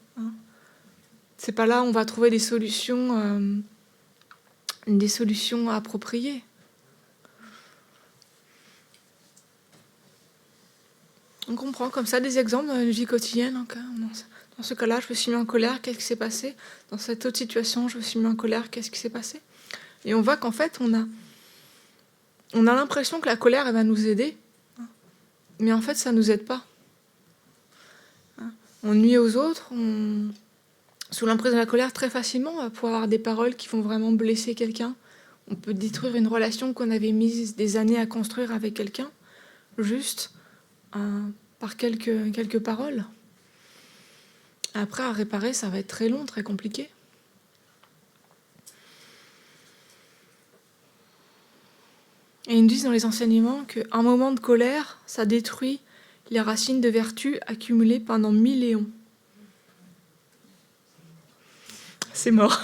C'est pas là où on va trouver des solutions appropriées. On comprend comme ça des exemples dans une vie quotidienne. Dans ce cas-là, je me suis mis en colère, qu'est-ce qui s'est passé? Dans cette autre situation, je me suis mis en colère, qu'est-ce qui s'est passé? Et on voit qu'en fait, on a l'impression que la colère, elle va nous aider, mais en fait, ça ne nous aide pas. On nuit aux autres, sous l'emprise de la colère, très facilement, on va pouvoir avoir des paroles qui vont vraiment blesser quelqu'un. On peut détruire une relation qu'on avait mise des années à construire avec quelqu'un, juste par quelques paroles. Après, à réparer, ça va être très long, très compliqué. Et ils nous disent dans les enseignements qu'un moment de colère, ça détruit les racines de vertu accumulées pendant 1000 éons. C'est mort.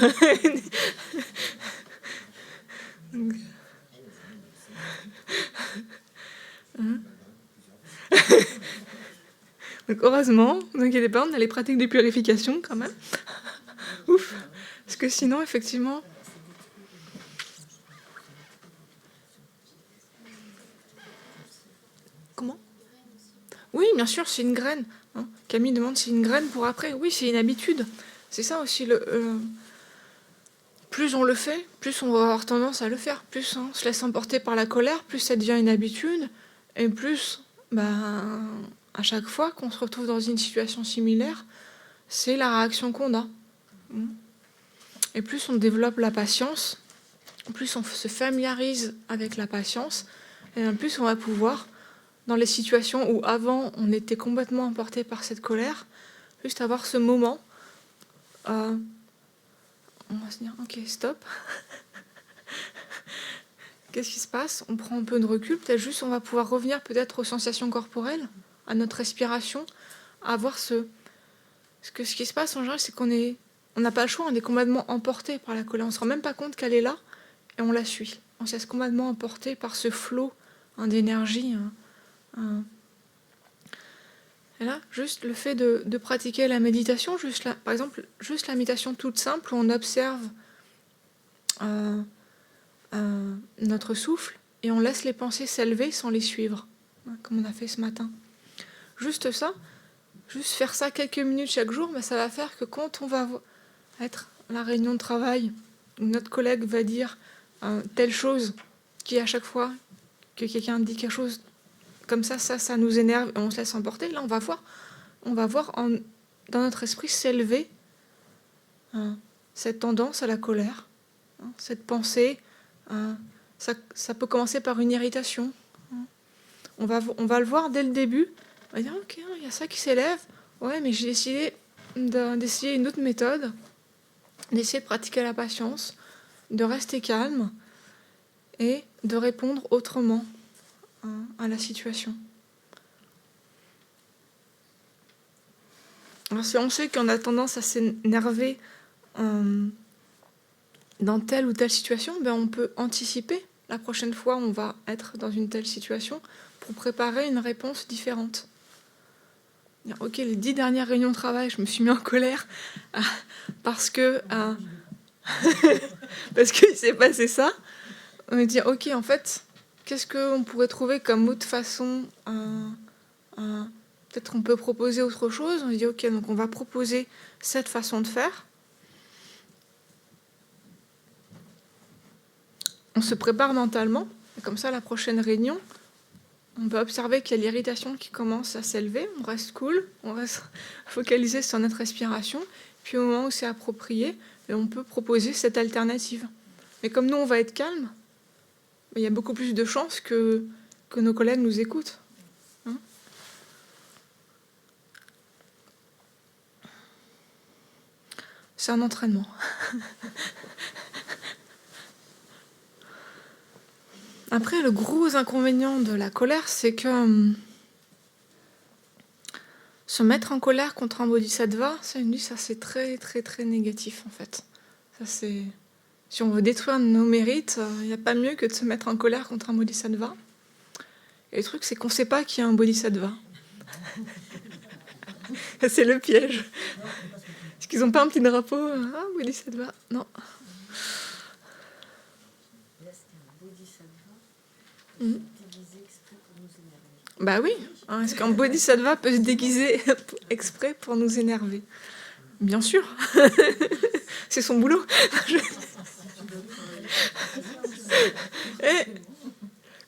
Donc heureusement, ne vous inquiétez pas, on a les pratiques de purification quand même. Ouf. Parce que sinon, effectivement... Comment? Oui, bien sûr, c'est une graine. Camille demande si c'est une graine pour après. Oui, c'est une habitude. C'est ça aussi. Plus on le fait, plus on va avoir tendance à le faire. Plus on se laisse emporter par la colère, plus ça devient une habitude. Et plus, à chaque fois qu'on se retrouve dans une situation similaire, c'est la réaction qu'on a. Et plus on développe la patience, plus on se familiarise avec la patience, et plus on va pouvoir, dans les situations où avant on était complètement emporté par cette colère, juste avoir ce moment, on va se dire ok, stop. Qu'est-ce qui se passe? On prend un peu de recul, peut-être juste on va pouvoir revenir peut-être aux sensations corporelles, à notre respiration, à voir ce qui se passe en général, c'est qu'on n'a pas le choix, on est complètement emporté par la colère. On ne se rend même pas compte qu'elle est là et on la suit. On se laisse complètement emporter par ce flot d'énergie. Et là, juste le fait de pratiquer la méditation, par exemple, juste la méditation toute simple où on observe notre souffle et on laisse les pensées s'élever sans les suivre, comme on a fait ce matin. Juste ça, juste faire ça quelques minutes chaque jour, ça va faire que quand on va être à la réunion de travail, où notre collègue va dire telle chose, qui à chaque fois que quelqu'un dit quelque chose comme ça nous énerve et on se laisse emporter, là on va voir dans notre esprit s'élever cette tendance à la colère, cette pensée. Ça peut commencer par une irritation, on va le voir dès le début. On va dire, ok, il y a ça qui s'élève. Ouais, mais j'ai décidé d'essayer une autre méthode, d'essayer de pratiquer la patience, de rester calme et de répondre autrement à la situation. Alors, si on sait qu'on a tendance à s'énerver dans telle ou telle situation, ben on peut anticiper. La prochaine fois, on va être dans une telle situation pour préparer une réponse différente. Ok, les 10 dernières réunions de travail, je me suis mis en colère parce que parce qu'il s'est passé ça. On va dire, ok, en fait, qu'est-ce qu'on pourrait trouver comme autre façon peut-être on peut proposer autre chose. On dit, ok, donc on va proposer cette façon de faire. On se prépare mentalement. Et comme ça, la prochaine réunion, on va observer qu'il y a l'irritation qui commence à s'élever. On reste cool, on reste focalisé sur notre respiration. Puis au moment où c'est approprié, on peut proposer cette alternative. Mais comme nous, on va être calme, il y a beaucoup plus de chances que nos collègues nous écoutent. C'est un entraînement. Après, le gros inconvénient de la colère, c'est que se mettre en colère contre un bodhisattva, ça c'est très très très négatif en fait. Ça, c'est... Si on veut détruire nos mérites, il n'y a pas mieux que de se mettre en colère contre un bodhisattva. Et le truc, c'est qu'on ne sait pas qu'il y a un bodhisattva. C'est le piège. Est-ce qu'ils n'ont pas un petit drapeau? Ah, bodhisattva. Non. Bah oui, est-ce qu'un bodhisattva peut se déguiser exprès pour nous énerver? Bien sûr. C'est son boulot. Et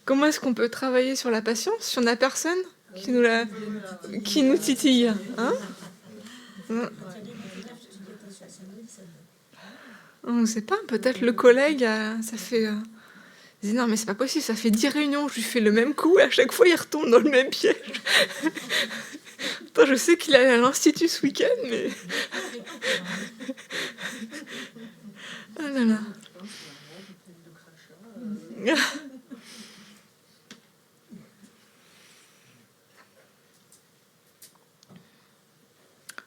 comment est-ce qu'on peut travailler sur la patience si on n'a personne qui nous titille, hein? On ne sait pas, peut-être le collègue, ça fait... Il dit, non, mais c'est pas possible, ça fait 10 réunions, je lui fais le même coup, et à chaque fois, il retombe dans le même piège. Attends, je sais qu'il est à l'Institut ce week-end, mais... Ah là là.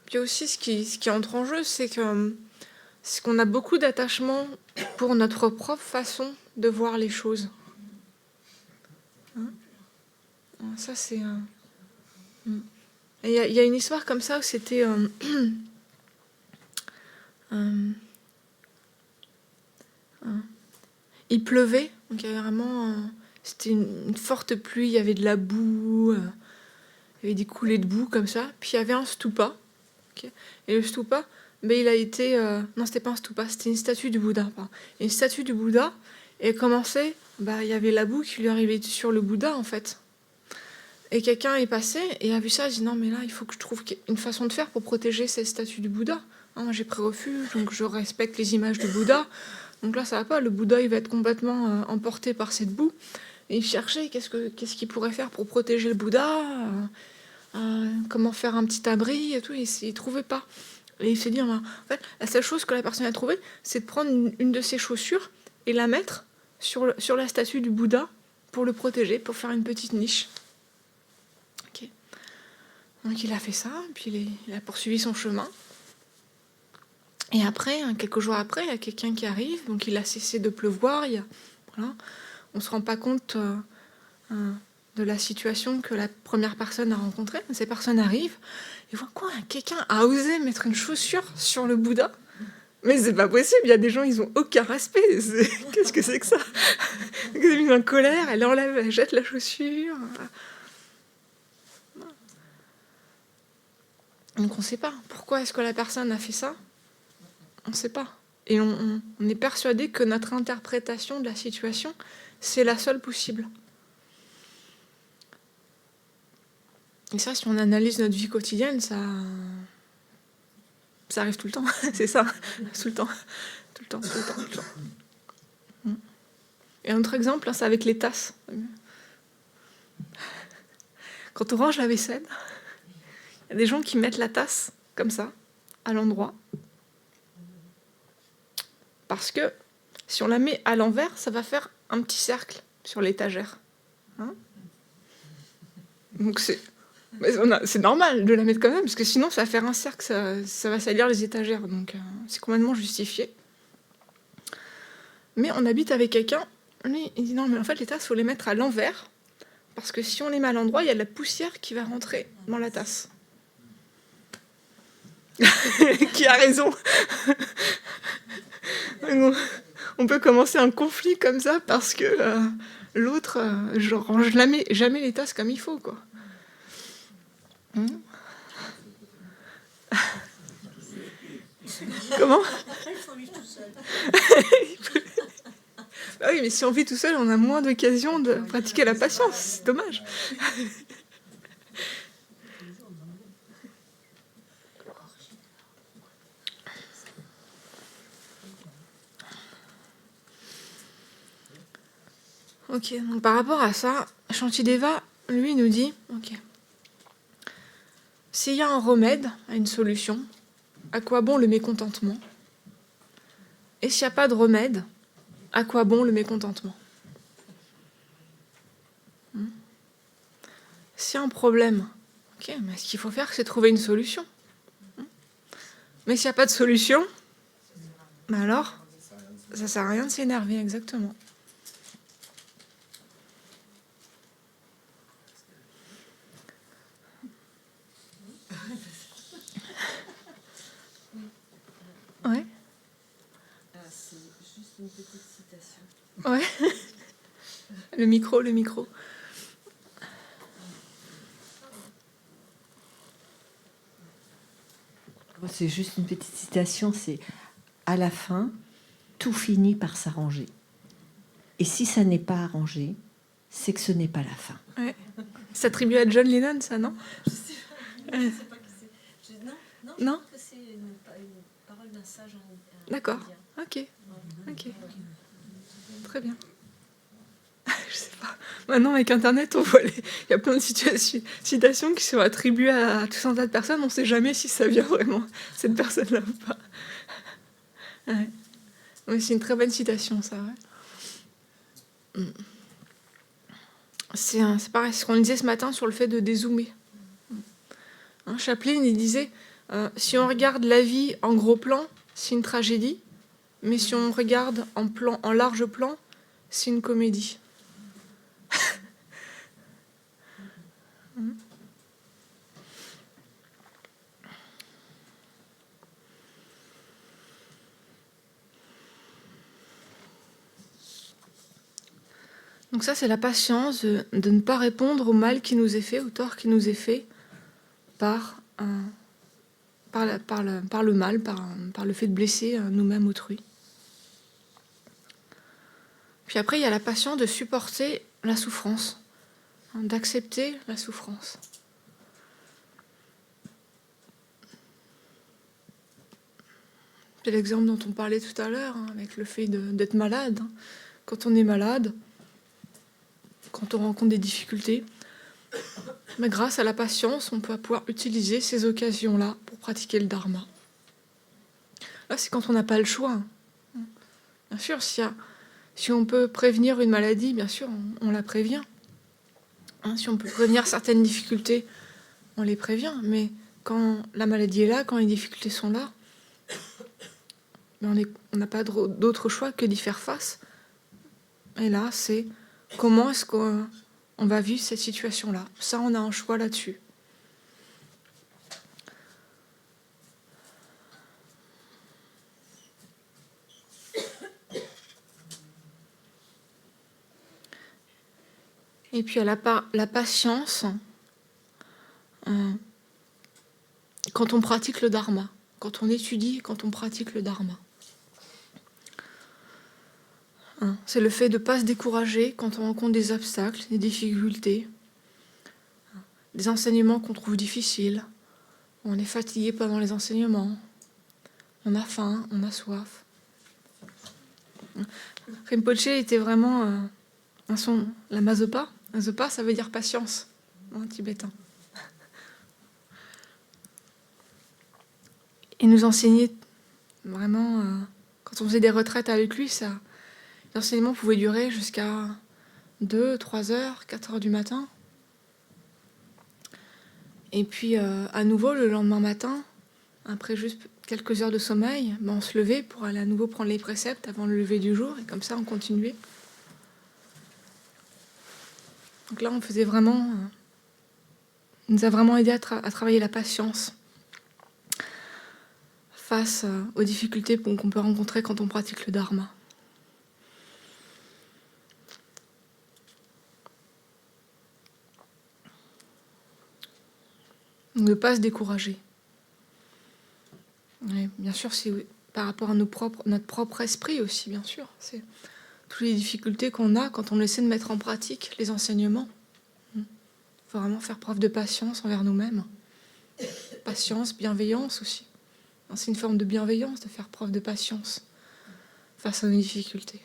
Puis aussi, ce qui entre en jeu, c'est qu'on a beaucoup d'attachement pour notre propre façon de voir les choses. Ça, c'est... Il y a une histoire comme ça où c'était... il pleuvait, donc il y avait vraiment... c'était une forte pluie, il y avait de la boue, il y avait des coulées de boue comme ça, puis il y avait un stupa. Okay. Et le stupa, il a été... non, c'était pas un stupa, c'était une statue du Bouddha. Et une statue du Bouddha, et commençait, il y avait la boue qui lui arrivait sur le Bouddha, en fait. Et quelqu'un est passé et a vu ça, a dit non, mais là, il faut que je trouve une façon de faire pour protéger cette statue du Bouddha. Moi, j'ai pris refuge, donc je respecte les images du Bouddha. Donc là, ça va pas, le Bouddha, il va être complètement emporté par cette boue. Et il cherchait qu'est-ce qu'il pourrait faire pour protéger le Bouddha, comment faire un petit abri et tout, et il trouvait pas. Et il s'est dit, en fait, la seule chose que la personne a trouvée, c'est de prendre une de ses chaussures et la mettre sur la statue du Bouddha pour le protéger, pour faire une petite niche. Okay. Donc il a fait ça, puis il a poursuivi son chemin. Et après, quelques jours après, il y a quelqu'un qui arrive, donc il a cessé de pleuvoir. Voilà, on ne se rend pas compte de la situation que la première personne a rencontrée. Ces personnes arrivent et voient quoi? Quelqu'un a osé mettre une chaussure sur le Bouddha? Mais c'est pas possible, il y a des gens, ils ont aucun respect. Qu'est-ce que c'est que ça? Elle est mise en colère, elle enlève, elle jette la chaussure. Donc on ne sait pas. Pourquoi est-ce que la personne a fait ça? On ne sait pas. Et on est persuadé que notre interprétation de la situation, c'est la seule possible. Et ça, si on analyse notre vie quotidienne, ça arrive tout le temps. C'est ça, tout le temps. Tout le temps. Et un autre exemple, c'est avec les tasses. Quand on range la vaisselle, il y a des gens qui mettent la tasse comme ça, à l'endroit. Parce que si on la met à l'envers, ça va faire un petit cercle sur l'étagère. Hein? Donc c'est normal de la mettre quand même, parce que sinon ça va faire un cercle, ça va salir les étagères. Donc c'est complètement justifié. Mais on habite avec quelqu'un, lui, il dit non, mais en fait les tasses, il faut les mettre à l'envers, parce que si on les met à l'endroit, il y a de la poussière qui va rentrer dans la tasse. Qui a raison. On peut commencer un conflit comme ça parce que l'autre, je range jamais les tasses comme il faut, quoi. Comment? Il faut vivre tout seul. Bah oui, mais si on vit tout seul, on a moins d'occasions de pratiquer la patience. C'est dommage. Ok, donc par rapport à ça, Shantideva, lui, nous dit, ok, s'il y a un remède à une solution, à quoi bon le mécontentement? Et s'il n'y a pas de remède, à quoi bon le mécontentement? S'il y a un problème, ok, mais ce qu'il faut faire, c'est trouver une solution. Mais s'il n'y a pas de solution, ben alors, ça ne sert à rien de s'énerver, exactement. Ouais. C'est juste une petite citation. Ouais. Le micro. C'est juste une petite citation, c'est à la fin, tout finit par s'arranger. Et si ça n'est pas arrangé, c'est que ce n'est pas la fin. Ouais. C'est attribué à John Lennon, ça, non? Je sais pas qui c'est. Non, je non pense que c'est une parole d'un sage indien. D'accord. Ok. Très bien. Je sais pas. Maintenant, avec Internet, on voit il y a plein de citations qui sont attribuées à tout un tas de personnes. On ne sait jamais si ça vient vraiment de cette personne-là ou pas. Ouais. Oui, c'est une très bonne citation, ça. Ouais. C'est pareil, ce qu'on disait ce matin sur le fait de dézoomer. Chaplin, il disait, si on regarde la vie en gros plan, c'est une tragédie, mais si on regarde en large plan, c'est une comédie. Donc ça, c'est la patience de ne pas répondre au mal qui nous est fait, au tort qui nous est fait par le mal, par le fait de blesser nous-mêmes autrui. Puis après, il y a la patience de supporter la souffrance, d'accepter la souffrance. C'est l'exemple dont on parlait tout à l'heure, avec le fait d'être malade. Quand on est malade, quand on rencontre des difficultés, mais grâce à la patience, on peut pouvoir utiliser ces occasions-là pour pratiquer le dharma. Là, c'est quand on n'a pas le choix. Bien sûr, si on peut prévenir une maladie, bien sûr, on la prévient. Si on peut prévenir certaines difficultés, on les prévient. Mais quand la maladie est là, quand les difficultés sont là, on n'a pas d'autre choix que d'y faire face. Et là, c'est comment est-ce qu'on va vivre cette situation-là. Ça, on a un choix là-dessus. Et puis, à la patience, quand on pratique le dharma, quand on étudie, quand on pratique le dharma. C'est le fait de ne pas se décourager quand on rencontre des obstacles, des difficultés, des enseignements qu'on trouve difficiles. On est fatigué pendant les enseignements, on a faim, on a soif. Rinpoche était vraiment la mazopa. Mazopa, ça veut dire patience. en tibétain. Il nous enseignait vraiment, quand on faisait des retraites avec lui, l'enseignement pouvait durer jusqu'à 2, 3 heures, 4 heures du matin. Et puis, à nouveau, le lendemain matin, après juste quelques heures de sommeil, on se levait pour aller à nouveau prendre les préceptes avant le lever du jour, et comme ça, on continuait. Donc là, on faisait vraiment... il nous a vraiment aidé à travailler la patience face aux difficultés qu'on peut rencontrer quand on pratique le dharma. Ne pas se décourager. Et bien sûr, c'est par rapport à notre propre esprit aussi, bien sûr. C'est toutes les difficultés qu'on a quand on essaie de mettre en pratique les enseignements. Il faut vraiment faire preuve de patience envers nous-mêmes. Patience, bienveillance aussi. C'est une forme de bienveillance de faire preuve de patience face à nos difficultés.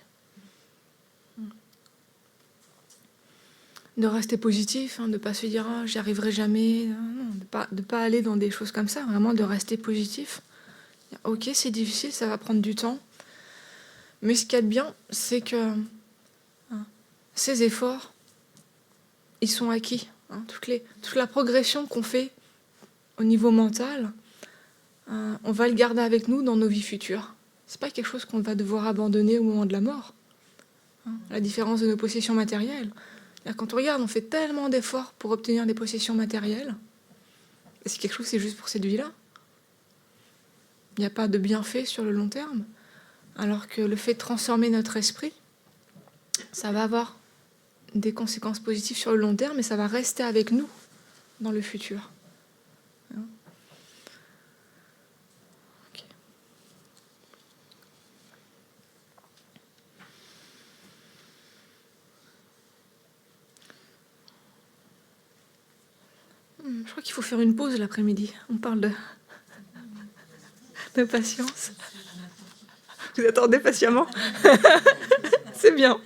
De rester positif, de ne pas se dire « j'y arriverai jamais », de ne pas aller dans des choses comme ça, vraiment de rester positif. Ok, c'est difficile, ça va prendre du temps, mais ce qu'il y a de bien, c'est que ces efforts, ils sont acquis. Toute la progression qu'on fait au niveau mental, on va le garder avec nous dans nos vies futures. C'est pas quelque chose qu'on va devoir abandonner au moment de la mort. La différence de nos possessions matérielles. Quand on regarde, on fait tellement d'efforts pour obtenir des possessions matérielles. C'est quelque chose, c'est juste pour cette vie-là. Il n'y a pas de bienfait sur le long terme. Alors que le fait de transformer notre esprit, ça va avoir des conséquences positives sur le long terme, et ça va rester avec nous dans le futur. Okay. Je crois qu'il faut faire une pause l'après-midi. On parle de patience. Vous attendez patiemment. C'est bien.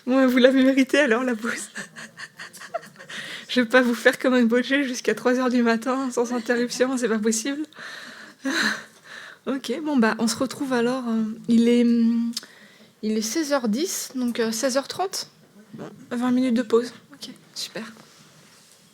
Bon, vous l'avez mérité alors, la pause. Je ne vais pas vous faire comme un botché jusqu'à 3h du matin sans interruption, c'est pas possible. Ok, bon on se retrouve alors. Il est 16h10, donc 16h30. 20 minutes de pause. Ok, super.